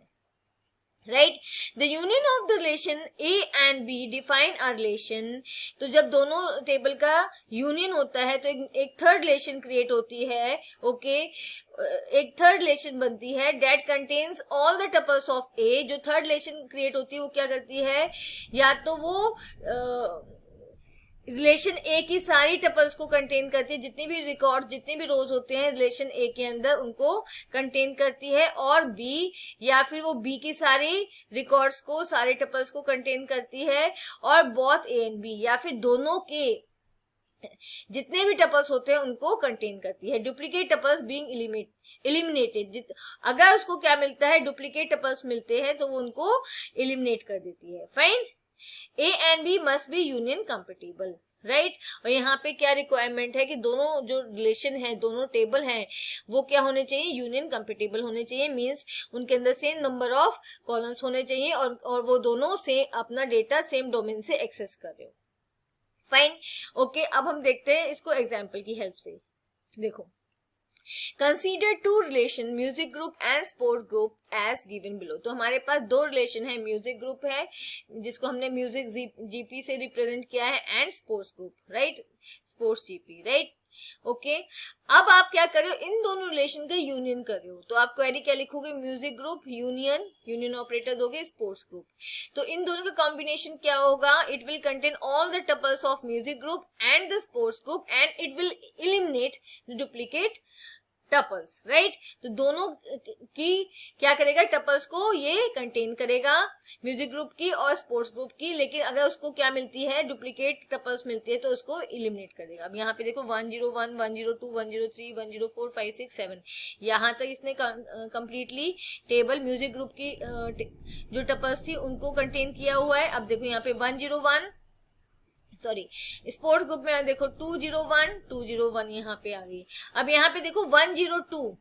right. The union of the relation A and B define a relation. तो जब दोनों टेबल का यूनियन होता है तो एक थर्ड रिलेशन क्रिएट होती है, ओके। एक थर्ड रिलेशन बनती है that contains all the tuples of A. जो थर्ड रिलेशन क्रिएट होती है वो क्या करती है, या तो वो रिलेशन ए की सारी टपल्स को कंटेन करती है, जितनी भी रिकॉर्ड, जितने भी रोज होते हैं रिलेशन ए के अंदर उनको कंटेन करती है, और बी या फिर वो बी की सारी रिकॉर्ड्स को, सारे टपल्स को कंटेन करती है, और बोथ ए एंड बी या फिर दोनों के जितने भी टपल्स होते हैं उनको कंटेन करती है। डुप्लीकेट टपल्स बीइंग एलिमिनेटेड, अगर उसको क्या मिलता है, डुप्लीकेट टपल्स मिलते हैं तो वो उनको एलिमिनेट कर देती है। Fine. A and B must be union compatible, right. और यहाँ पे क्या रिक्वायरमेंट है कि दोनों जो रिलेशन है, दोनों टेबल हैं, वो क्या होने चाहिए, यूनियन कंपेटिबल होने चाहिए। मींस उनके अंदर सेम नंबर ऑफ कॉलम्स होने चाहिए और वो दोनों से अपना डेटा सेम डोमेन से एक्सेस कर रहे हो। Fine, okay. अब हम देखते हैं इसको एग्जाम्पल की हेल्प से। देखो, consider two relation music group and sports group as given below. तो हमारे पास दो रिलेशन है, म्यूजिक ग्रुप है जिसको हमने म्यूजिक जीपी से रिप्रेजेंट किया है and sports group, right, sports GP, right, okay. अब आप क्या कर रहे हो, इन दोनों रिलेशन का यूनियन कर रहे हो, तो आप क्वेरी क्या लिखोगे, म्यूजिक ग्रुप यूनियन ऑपरेटर दोगे, स्पोर्ट्स ग्रुप। तो इन दोनों का कॉम्बिनेशन क्या होगा, it will contain all the tuples of music group and the sports group and it will eliminate the duplicate tuples, right. तो दोनों की क्या करेगा, टपल्स को ये कंटेन करेगा, म्यूजिक ग्रुप की और स्पोर्ट्स ग्रुप की। लेकिन अगर उसको क्या मिलती है, डुप्लीकेट टपल्स मिलती है, तो उसको एलिमिनेट कर देगा। अब यहाँ पे देखो 101, 102, 103, 104, 5, 6, 7, यहाँ तक इसने कंप्लीटली टेबल म्यूजिक ग्रुप की जो टपल्स थी उनको कंटेन किया हुआ है। अब देखो यहाँ पे 101, सॉरी, स्पोर्ट्स ग्रुप में देखो 201 यहाँ पे आ गई। अब यहाँ पे देखो 102,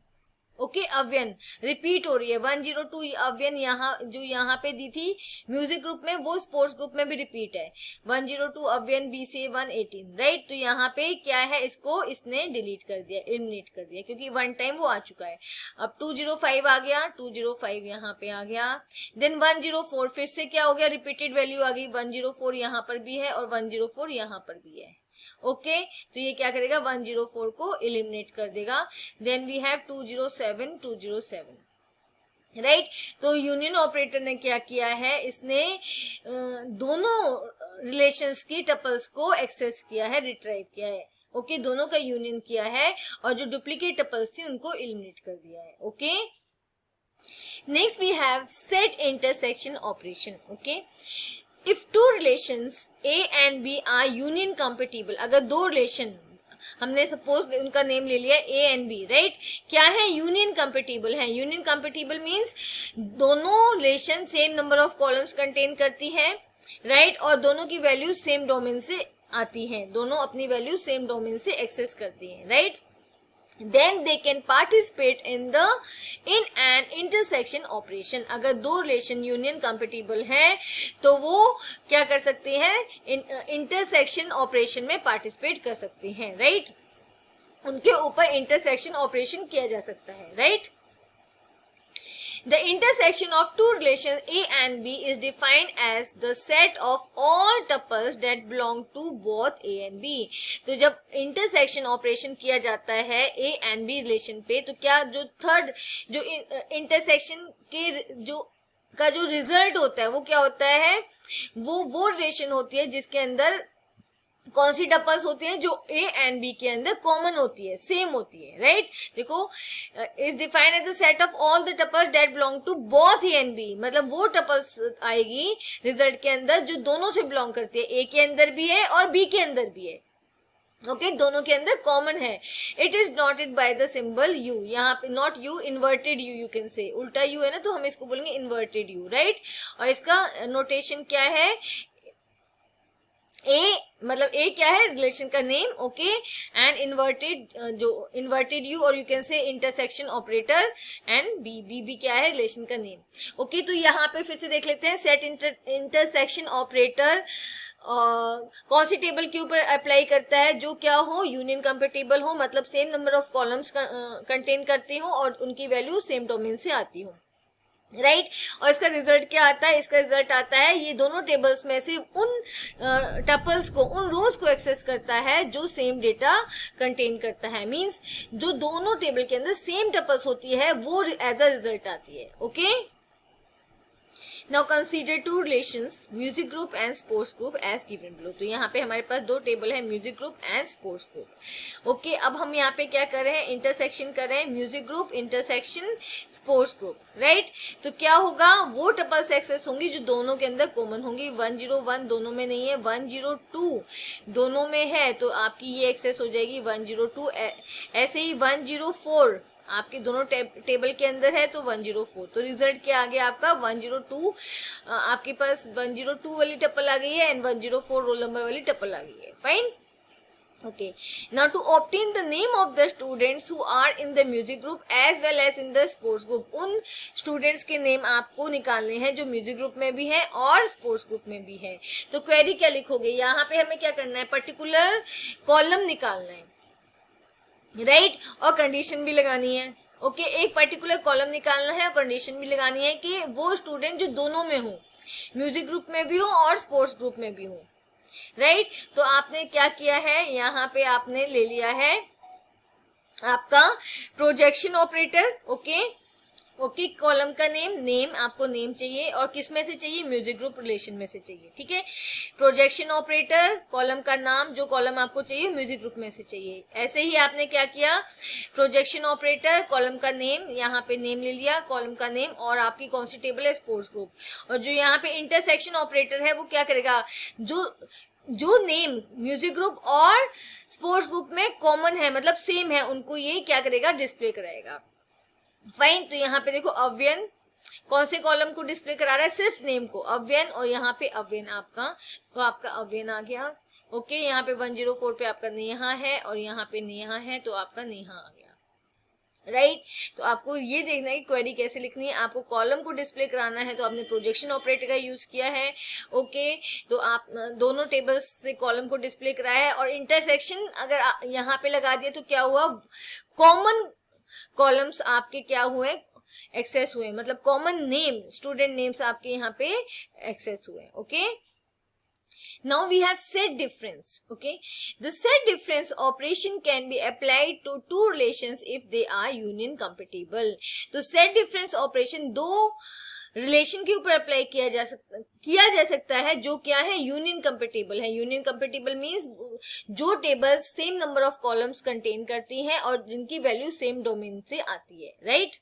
ओके, अव्यन रिपीट हो रही है। 102 अव्यन यहाँ पे दी थी म्यूजिक ग्रुप में, वो स्पोर्ट्स ग्रुप में भी रिपीट है। 102 अव्यन बी से 118, राइट। तो यहाँ पे क्या है, इसको इसने डिलीट कर दिया, एलिमिनेट कर दिया, क्योंकि वन टाइम वो आ चुका है। अब 205 आ गया, 205 यहाँ पे आ गया। देन 104 फिर से क्या हो गया, रिपीटेड वैल्यू आ गई, 104 यहाँ पर भी है और 104 यहाँ पर भी है, ओके। तो ये क्या करेगा, 104 को एलिमिनेट कर देगा। Then we have 207, right. तो यूनियन ऑपरेटर ने क्या किया है, इसने दोनों रिलेशंस की टपल्स को एक्सेस किया है, रिट्राइव किया है, ओके, दोनों का यूनियन किया है और जो डुप्लीकेट टपल्स थी उनको एलिमिनेट कर दिया है, okay. Next we have set intersection operation, okay. If two relations A and B are union compatible, अगर दो रिलेशन, हमने सपोज उनका नेम ले लिया A and B, राइट, क्या है, यूनियन कंपेटिबल है। यूनियन कंपेटिबल मीन्स दोनों relation same number of columns contain करती है, राइट, और दोनों की वैल्यू सेम डोमेन से आती हैं, दोनों अपनी वैल्यू सेम डोमेन से एक्सेस करती हैं, right. Then they can participate in an intersection operation। अगर दो रिलेशन यूनियन कंपेटिबल हैं तो वो क्या कर सकते हैं, इंटरसेक्शन ऑपरेशन में पार्टिसिपेट कर सकते हैं, राइट। उनके ऊपर इंटरसेक्शन ऑपरेशन किया जा सकता है, right. The intersection of two relations A and B is defined as the set of all tuples that belong to both A and B। तो जब इंटरसेक्शन ऑपरेशन किया जाता है A and B रिलेशन पे, तो क्या जो थर्ड जो इंटरसेक्शन के जो रिजल्ट होता है वो क्या होता है, वो रिलेशन होती है जिसके अंदर कौन सी टपल्स होती हैं, जो ए एंड बी के अंदर कॉमन होती है, सेम होती है, राइट। देखो, is defined as the set of all the tuples that belong to both A and B. मतलब वो टपल्स आएगी रिजल्ट के अंदर जो दोनों से बिलोंग करती है, ए के अंदर भी है और बी के अंदर भी है, ओके, दोनों के अंदर कॉमन है। It is noted by the symbol you, यहाँ पे not you, inverted you can से, उल्टा यू है ना तो हम इसको बोलेंगे इन्वर्टेड यू, राइट। और इसका नोटेशन क्या है, ए मतलब ए क्या है, रिलेशन का name, okay, and inverted U or you can say intersection operator, and B क्या है, रिलेशन का नेम, ओके। तो यहाँ पे फिर से देख लेते हैं, सेट इंटरसेक्शन ऑपरेटर कौन सी टेबल के ऊपर अप्लाई करता है, जो क्या हो, यूनियन कंपेटिबल हो, मतलब same number of columns contain करती हो और उनकी वैल्यू सेम डोमेन से आती हो, राइट। और इसका रिजल्ट क्या आता है, इसका रिजल्ट आता है ये दोनों टेबल्स में से उन टपल्स को, उन रोज को एक्सेस करता है जो सेम डेटा कंटेन करता है। मींस जो दोनों टेबल के अंदर सेम टपल्स होती है वो एज अ रिजल्ट आती है, okay. Now consider two relations music group and sports group as given below. तो यहाँ पे हमारे पास दो टेबल है, music group and sports group. Okay, अब हम यहाँ पे क्या कर रहे हैं, इंटरसेक्शन कर रहे हैं, music group intersection sports group, right. तो क्या होगा, वो टपल्स एक्सेस होंगी जो दोनों के अंदर कॉमन होंगी। 101 दोनों में नहीं है, 102 दोनों में है, तो आपकी ये एक्सेस हो जाएगी 102। ऐसे ही 104 आपके दोनों टेबल के अंदर है तो 104। तो रिजल्ट क्या आ गया आपका 102। आपके पास 102 वाली टपल आ गई है एंड 104 रोल नंबर वाली टपल आ गई है। Fine, okay. Now to obtain the name of the students who are in the music group as well as in the sports group. उन स्टूडेंट्स के नेम आपको निकालने हैं जो म्यूजिक ग्रुप में भी है और स्पोर्ट्स ग्रुप में भी है। तो क्वेरी क्या लिखोगे, यहाँ पे हमें क्या करना है, पर्टिकुलर कॉलम निकालना है, राइट, और कंडीशन भी लगानी है। ओके, एक पर्टिकुलर कॉलम निकालना है और कंडीशन भी लगानी है कि वो स्टूडेंट जो दोनों में हो, म्यूजिक ग्रुप में भी हो और स्पोर्ट्स ग्रुप में भी हो, राइट। तो आपने क्या किया है, यहाँ पे आपने ले लिया है आपका projection operator. Okay, okay, column का नेम आपको नेम चाहिए और किस में से चाहिए, म्यूजिक ग्रुप रिलेशन में से चाहिए, ठीक है। प्रोजेक्शन ऑपरेटर, कॉलम का नाम, जो कॉलम आपको चाहिए म्यूजिक ग्रुप में से चाहिए। ऐसे ही आपने क्या किया, प्रोजेक्शन ऑपरेटर, कॉलम का नेम, यहाँ पे नेम ले लिया, कॉलम का नेम, और आपकी कौन सी टेबल है, स्पोर्ट्स ग्रुप। और जो यहाँ पे इंटरसेक्शन ऑपरेटर है वो क्या करेगा, जो नेम म्यूजिक ग्रुप और स्पोर्ट्स ग्रुप में कॉमन है, मतलब सेम है, उनको ये क्या करेगा, डिस्प्ले कराएगा। फाइन, तो यहाँ पे देखो अव्यन कौन से कॉलम को डिस्प्ले करा रहा है, सिर्फ नेम को, अव्यन, और यहाँ पे अव्यन आपका, तो आपका अव्यन आ गया। ओके, यहाँ पे 104 पे आपका नेहा है और यहाँ पे नेहा है, तो आपका नेहा आ गया, राइट। तो आपको ये देखना है कि क्वेरी कैसे लिखनी है। आपको कॉलम को डिस्प्ले कराना है तो आपने प्रोजेक्शन ऑपरेटर का यूज किया है। ओके, तो आप दोनों टेबल्स से कॉलम को डिस्प्ले कराया है, और इंटरसेक्शन अगर यहाँ पे लगा दिया तो क्या हुआ, कॉमन कॉलम्स आपके क्या हुए, एक्सेस हुए, मतलब कॉमन नेम, स्टूडेंट नेम्स आपके यहाँ पे एक्सेस हुए। Okay, now we have set difference. Okay, the set difference operation can be applied to two relations if they are union compatible. तो set difference operation दो रिलेशन के ऊपर अप्लाई किया जा सकता है जो क्या है, यूनियन कंपेटेबल है। यूनियन कंपेटेबल मींस जो tables same number of columns contain करती हैं और जिनकी वैल्यू सेम डोमेन से आती है, right.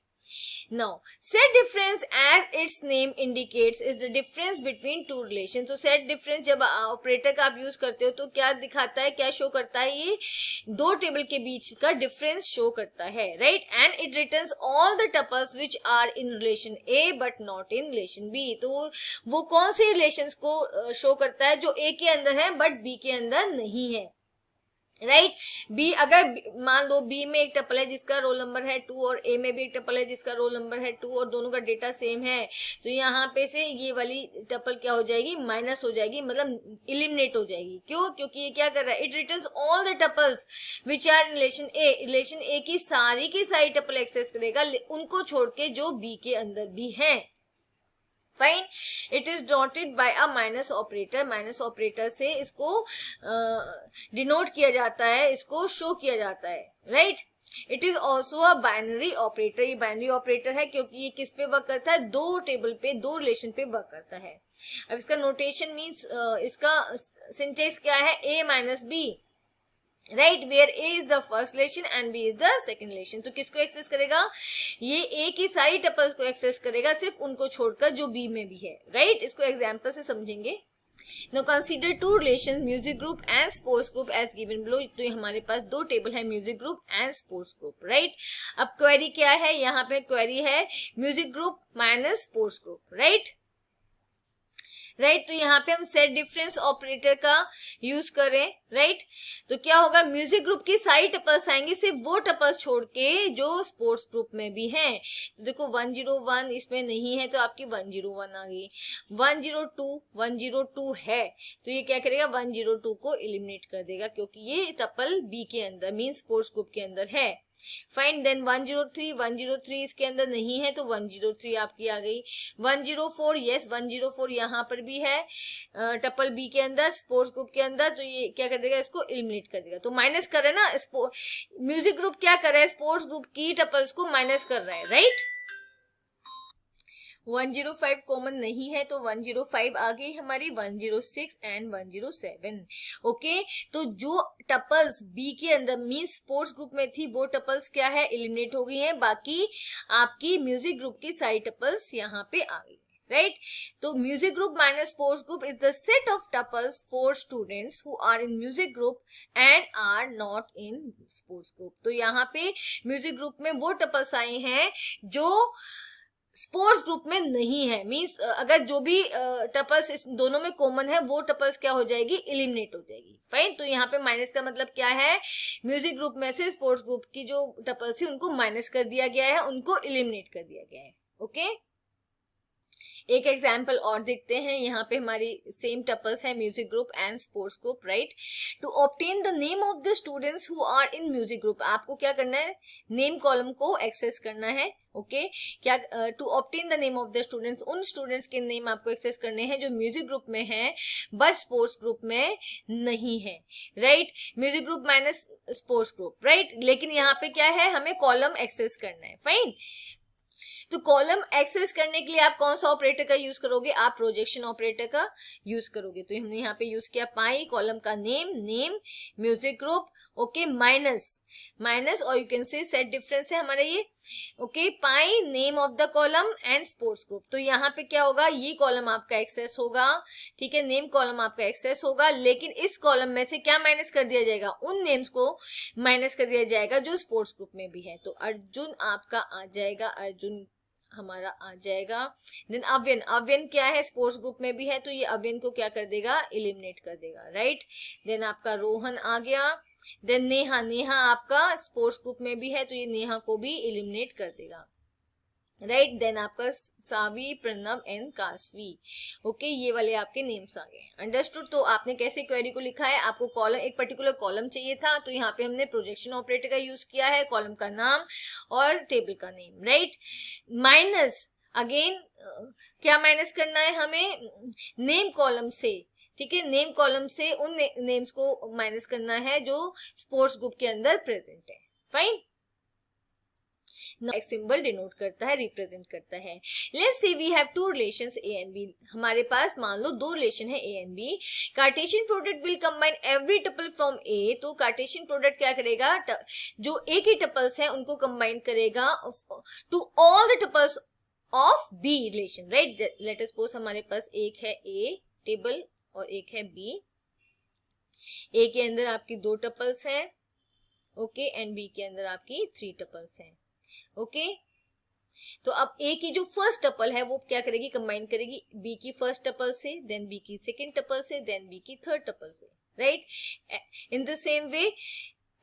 Now, set difference as its name indicates is the difference between two relations. तो set difference जब ऑपरेटर का आप यूज करते हो तो क्या दिखाता है, क्या शो करता है, ये दो टेबल के बीच का डिफरेंस शो करता है, right. And it returns all the tuples which are in relation A but not in relation B. तो वो कौन से रिलेशंस को शो करता है जो ए के अंदर है बट बी के अंदर नहीं है, राइट। बी, अगर मान लो बी में एक टपल है जिसका रोल नंबर है 2 और ए में भी एक टपल है जिसका रोल नंबर है 2 और दोनों का डेटा सेम है, तो यहाँ पे से ये वाली टपल क्या हो जाएगी, माइनस हो जाएगी, मतलब इलिमिनेट हो जाएगी। क्यों, क्योंकि ये क्या कर रहा है, it returns all the tuples which are in relation A. Relation A की सारी टपल एक्सेस करेगा, उनको छोड़ के जो बी के अंदर भी है। Fine, it is dotted by a minus operator. Minus operator से इसको डिनोट किया जाता है, इसको शो किया जाता है, right. It is also a binary operator. ये बाइनरी ऑपरेटर है क्योंकि ये किस पे वर्क करता है, दो टेबल पे, दो रिलेशन पे वर्क करता है। अब इसका नोटेशन मीन्स, इसका सिंटेक्स क्या है, A minus B, right, where A is the first relation and B is the second relation. तो किसको एक्सेस करेगा, ये ए की सारी टपल्स को एक्सेस करेगा, सिर्फ उनको छोड़कर जो बी में भी है, राइट। इसको एग्जांपल से समझेंगे। Now consider two relations music group and sports group as given below. तो ये हमारे पास दो टेबल है, music group and sports group, right. अब क्वेरी क्या है, यहाँ पे क्वेरी है music group minus sports group, right, right. तो यहाँ पे हम सेट डिफरेंस ऑपरेटर का यूज करें, राइट। तो क्या होगा, म्यूजिक ग्रुप की सारी टपल्स आएंगे, सिर्फ वो टपल्स छोड़ के जो स्पोर्ट्स ग्रुप में भी हैं। तो देखो 101 इसमें नहीं है तो आपकी 101 आ गई। 102 है तो ये क्या करेगा, 102 को एलिमिनेट कर देगा क्योंकि ये टपल बी के अंदर मीन स्पोर्ट्स ग्रुप के अंदर है। फाइन, देन 103 इसके अंदर नहीं है तो 103 आपकी आ गई। 104, यस 104 यहाँ पर भी है टपल बी के अंदर, स्पोर्ट्स ग्रुप के अंदर, तो ये क्या कर देगा, इसको एलिमिनेट कर देगा। तो माइनस कर रहा है ना, म्यूजिक ग्रुप क्या कर रहा है, स्पोर्ट्स ग्रुप की टपल्स को माइनस कर रहा है, राइट। 105 कॉमन नहीं है तो 105 आ गई हमारी, 106 एंड 107। ओके, तो जो टपल्स बी के अंदर मींस स्पोर्ट्स ग्रुप में थी वो टपल्स क्या है, एलिमिनेट हो गई हैं। बाकी आपकी म्यूजिक ग्रुप की सारी टपल्स यहाँ पे आ गई, राइट। तो music group minus sports group is the set of tuples for students who are in music group and are not in sports group. तो यहाँ पे म्यूजिक ग्रुप में वो टपल्स आए हैं जो स्पोर्ट्स ग्रुप में नहीं है, मींस अगर जो भी टपल्स इस दोनों में कॉमन है वो टपल्स क्या हो जाएगी, एलिमिनेट हो जाएगी। फाइन, तो यहाँ पे माइनस का मतलब क्या है, म्यूजिक ग्रुप में से स्पोर्ट्स ग्रुप की जो टपल्स थी उनको माइनस कर दिया गया है, उनको एलिमिनेट कर दिया गया है। ओके, एक एग्जाम्पल और देखते हैं। यहाँ पे हमारी सेम टपल्स है, music group and sports group, right. To obtain the name of the students who are in music group, आपको क्या करना है, नेम कॉलम को एक्सेस करना है। ओके, क्या to obtain the name of the students, उन स्टूडेंट्स के नेम आपको एक्सेस करने हैं जो म्यूजिक ग्रुप में है बट स्पोर्ट्स ग्रुप में नहीं है, right. Music group minus sports group, right. लेकिन यहाँ पे क्या है, हमें कॉलम एक्सेस करना है। फाइन, तो कॉलम एक्सेस करने के लिए आप कौन सा ऑपरेटर का यूज करोगे, आप प्रोजेक्शन ऑपरेटर का यूज करोगे। तो हमने यहाँ पे यूज किया पाई, कॉलम का name, name music group, okay, minus or you can say set difference है हमारा ये। Okay, pi name of the column and sports group. तो यहाँ पे क्या होगा, ये कॉलम आपका एक्सेस होगा, ठीक है, नेम कॉलम आपका एक्सेस होगा, लेकिन इस कॉलम में से क्या माइनस कर दिया जाएगा, उन नेम्स को माइनस कर दिया जाएगा जो स्पोर्ट्स ग्रुप में भी है। तो अर्जुन आपका आ जाएगा, अर्जुन हमारा आ जाएगा। देन अव्यन, अव्यन क्या है, स्पोर्ट्स ग्रुप में भी है, तो ये अव्यन को क्या कर देगा, एलिमिनेट कर देगा, राइट। देन आपका रोहन आ गया। देन नेहा, नेहा आपका स्पोर्ट्स ग्रुप में भी है तो ये नेहा को भी एलिमिनेट कर देगा, राइट। देन आपका सावी, प्रणव एंड काशवी, ओके, ये वाले आपके नेम्स आ गए। अंडरस्टूड। तो आपने कैसे क्वेरी को लिखा है, आपको कॉलम, एक पर्टिकुलर कॉलम चाहिए था तो यहाँ पे हमने प्रोजेक्शन ऑपरेटर का यूज किया है, कॉलम का नाम और टेबल का नेम, राइट। माइनस अगेन क्या माइनस करना है हमें, नेम कॉलम से, ठीक है, नेम कॉलम से उन नेम्स को माइनस करना है जो स्पोर्ट्स ग्रुप के अंदर प्रेजेंट है। फाइन, एक सिंबल डिनोट करता है, रिप्रेजेंट करता है। Let's see we have two relations A and B, हमारे पास मान लो दो रिलेशन है A and B. Cartesian product will combine every tuple from A, तो कार्टेशियन प्रोडक्ट क्या करेगा, जो ए के टपल्स है उनको कंबाइन करेगा to all the tuples of B relation, right. Let us suppose हमारे पास एक है ए टेबल और एक है बी। ए के अंदर आपकी 2 टपल्स हैं, ओके, एंड बी के अंदर आपकी 3 टपल्स हैं, ओके। तो अब ए की जो फर्स्ट टपल है वो क्या करेगी, कंबाइन करेगी बी की फर्स्ट टपल से, देन बी की सेकंड टपल से, देन बी की थर्ड टपल से, right. In the same way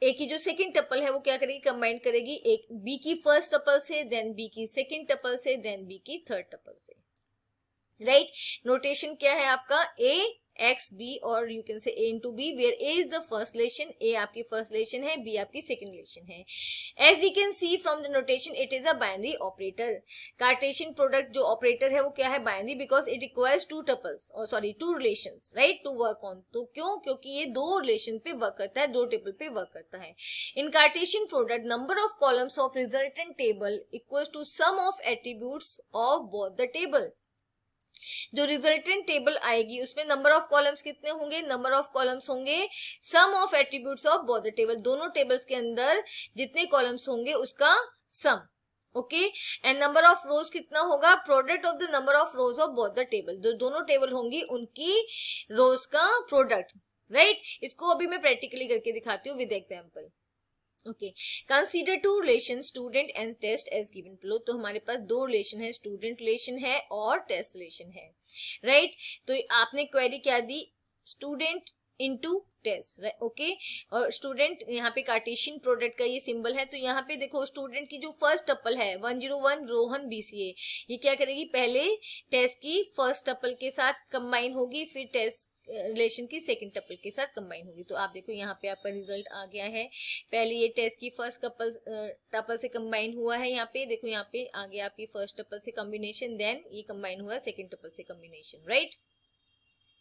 A की जो सेकंड टपल है वो क्या करेगी, कंबाइन करेगी एक बी की फर्स्ट टपल से, देन बी की सेकंड टपल से, देन बी की थर्ड टपल से, राइट। नोटेशन क्या है आपका, A X B or you can say A into B, where A is the first relation, A आपकी फर्स्ट रिलेशन है, बी आपकी सेकंड रिलेशन है। As we can see from the notation it is a binary operator. Cartesian product जो ऑपरेटर है वो क्या है, binary, because it requires 2 tuples or sorry 2 relations, right, to work on. तो क्यों, क्योंकि ये 2 रिलेशन पे वर्क करता है, 2 टेबल पे वर्क करता है। In Cartesian product number of columns of resultant table equals to sum of attributes of both the table. जो रिजल्टेंट टेबल आएगी उसमें नंबर ऑफ कॉलम्स कितने होंगे, नंबर ऑफ कॉलम्स होंगे sum of attributes of both the table, दोनों टेबल्स के अंदर जितने कॉलम्स होंगे उसका sum, okay. And number of rows कितना होगा, product of the number of rows of both the table, जो दोनों टेबल होंगी उनकी रोज का प्रोडक्ट, राइट। इसको अभी मैं प्रैक्टिकली करके दिखाती हूँ with example, okay. Consider 2 relation student and test as given below. तो हमारे पास 2 रिलेशन है, स्टूडेंट रिलेशन है और टेस्ट रिलेशन है, राइट। तो आपने क्वेरी क्या दी, स्टूडेंट इनटू टेस्ट, ओके। और स्टूडेंट यहाँ पे कार्टेशियन प्रोडक्ट का ये सिंबल है, तो यहाँ पे देखो स्टूडेंट की जो फर्स्ट टपल है 101 रोहन बीसीए, ये क्या करेगी, पहले टेस्ट की फर्स्ट टपल के साथ कंबाइन होगी, फिर टेस्ट रिलेशन की सेकंड टपल के साथ कंबाइन होगी। तो आप देखो यहाँ पे आपका रिजल्ट आ गया है, पहले ये टेस्ट की फर्स्ट टपल से कंबाइन हुआ है, यहाँ पे देखो यहाँ पे आ गया आपकी फर्स्ट टपल से कॉम्बिनेशन, देन ये कंबाइन हुआ सेकंड टपल से कॉम्बिनेशन, राइट।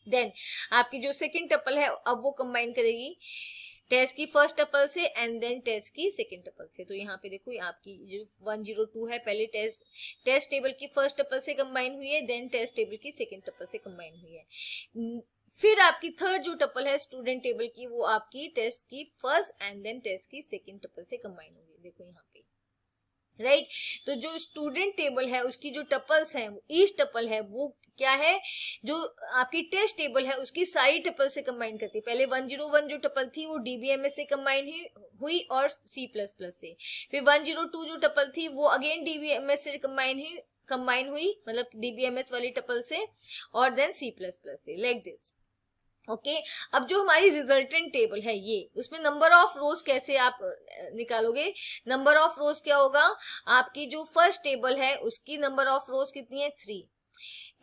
देन आपकी जो सेकंड टपल है अब वो कंबाइन करेगी टेस्ट की फर्स्ट टपल से एंड देन टेस्ट की सेकंड टपल से। तो यहाँ पे देखो आपकी जो 102 है पहले टेस्ट टेबल की फर्स्ट टपल से कंबाइन हुई है, देन टेस्ट टेबल की सेकंड टपल से कंबाइन हुई है। फिर आपकी थर्ड जो टपल है स्टूडेंट टेबल की, वो आपकी टेस्ट की फर्स्ट एंड देन टेस्ट की सेकंड टपल से कंबाइन होगी। देखो यहाँ पे राइट तो जो स्टूडेंट टेबल है उसकी जो टपल्स हैं, ईच टपल है वो क्या है, जो आपकी टेस्ट टेबल है उसकी सारी टपल से कंबाइन करती है। पहले 101 जो टपल थी वो डीबीएमएस से कंबाइन हुई और C++ से। फिर 102 जो टपल थी वो अगेन डीबीएमएस से कंबाइन हुई मतलब डीबीएमएस वाली टपल से, और देन C++ से, लाइक दिस। ओके अब जो हमारी रिजल्टेंट टेबल है ये, उसमें नंबर ऑफ रोज कैसे आप निकालोगे। नंबर ऑफ रोज क्या होगा, आपकी जो फर्स्ट टेबल है उसकी नंबर ऑफ रोज कितनी है 3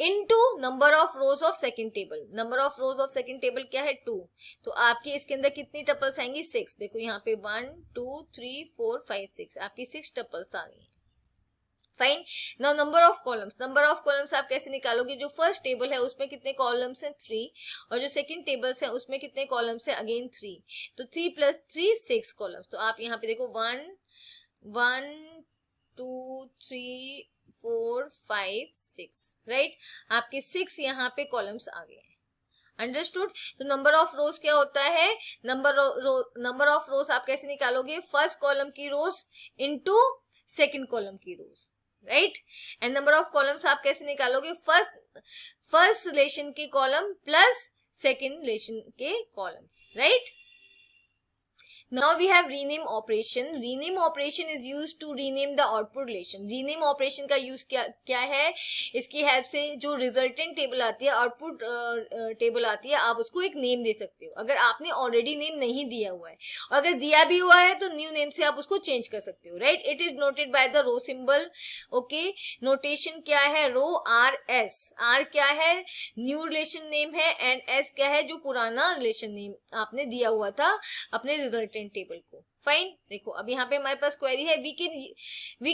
into number of rows of second table. Number of rows of second table क्या है 2, तो आपके इसके अंदर कितनी टपल्स आएंगी 6। देखो यहाँ पे 1 2 3 4 5 6 आपकी 6 टपल्स आ गई। Fine. Now number of columns, number of columns आप कैसे निकालोगे, जो फर्स्ट टेबल है उसमें कितने कॉलम्स हैं 3, और जो सेकंड टेबल्स है उसमें कितने कॉलम्स हैं अगेन 3, तो 3 + 3 6 कॉलम्स। तो आप यहाँ पे देखो 1 1 2 3 4 5 6 राइट, आपके 6 यहाँ पे कॉलम्स आ गए हैं। अंडरस्टूड। तो नंबर ऑफ रोज क्या होता है, नंबर ऑफ रोज आप कैसे निकालोगे, फर्स्ट कॉलम की रोज इनटू सेकंड कॉलम की rows, right. And number of columns आप कैसे निकालोगे, फर्स्ट रिलेशन के कॉलम प्लस सेकंड रिलेशन के columns, right. Now we have rename operation. Rename operation is used to rename the output relation. Rename operation का यूज क्या है, इसकी हेल्प से जो रिजल्टेंट टेबल आती है, आउटपुट टेबल आती है, आप उसको एक नेम दे सकते हो। अगर आपने ऑलरेडी नेम नहीं दिया हुआ है, और अगर दिया भी हुआ है तो न्यू नेम से आप उसको चेंज कर सकते हो, right. It is noted by the rho symbol. Okay notation क्या है, रो RS। R क्या है, न्यू रिलेशन नेम है, एंड S क्या है, जो पुराना रिलेशन नेम आपने दिया हुआ था अपने रिजल्टेंट टेबल को। फाइन। देखो अब यहाँ पे हमारे पास क्वेरी है, we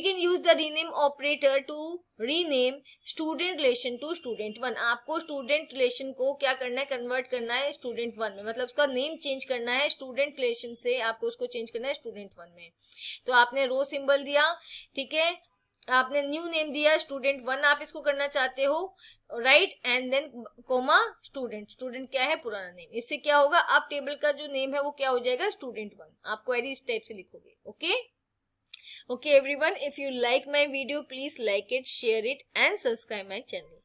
can use the rename operator to rename student relation to student 1। आपको स्टूडेंट रिलेशन को क्या करना है, कन्वर्ट करना है स्टूडेंट 1 में, मतलब उसका नेम चेंज करना है स्टूडेंट रिलेशन से, आपको उसको चेंज करना है स्टूडेंट 1 में। तो आपने रो सिंबल दिया, ठीक है, आपने न्यू नेम दिया स्टूडेंट 1, आप इसको करना चाहते हो, right, and then comma student. Student क्या है, पुराना नेम। इससे क्या होगा, अब टेबल का जो नेम है वो क्या हो जाएगा, स्टूडेंट 1। आप क्वेरी इस टाइप से लिखोगे। Okay everyone, if you like my video please like it, share it and subscribe my channel.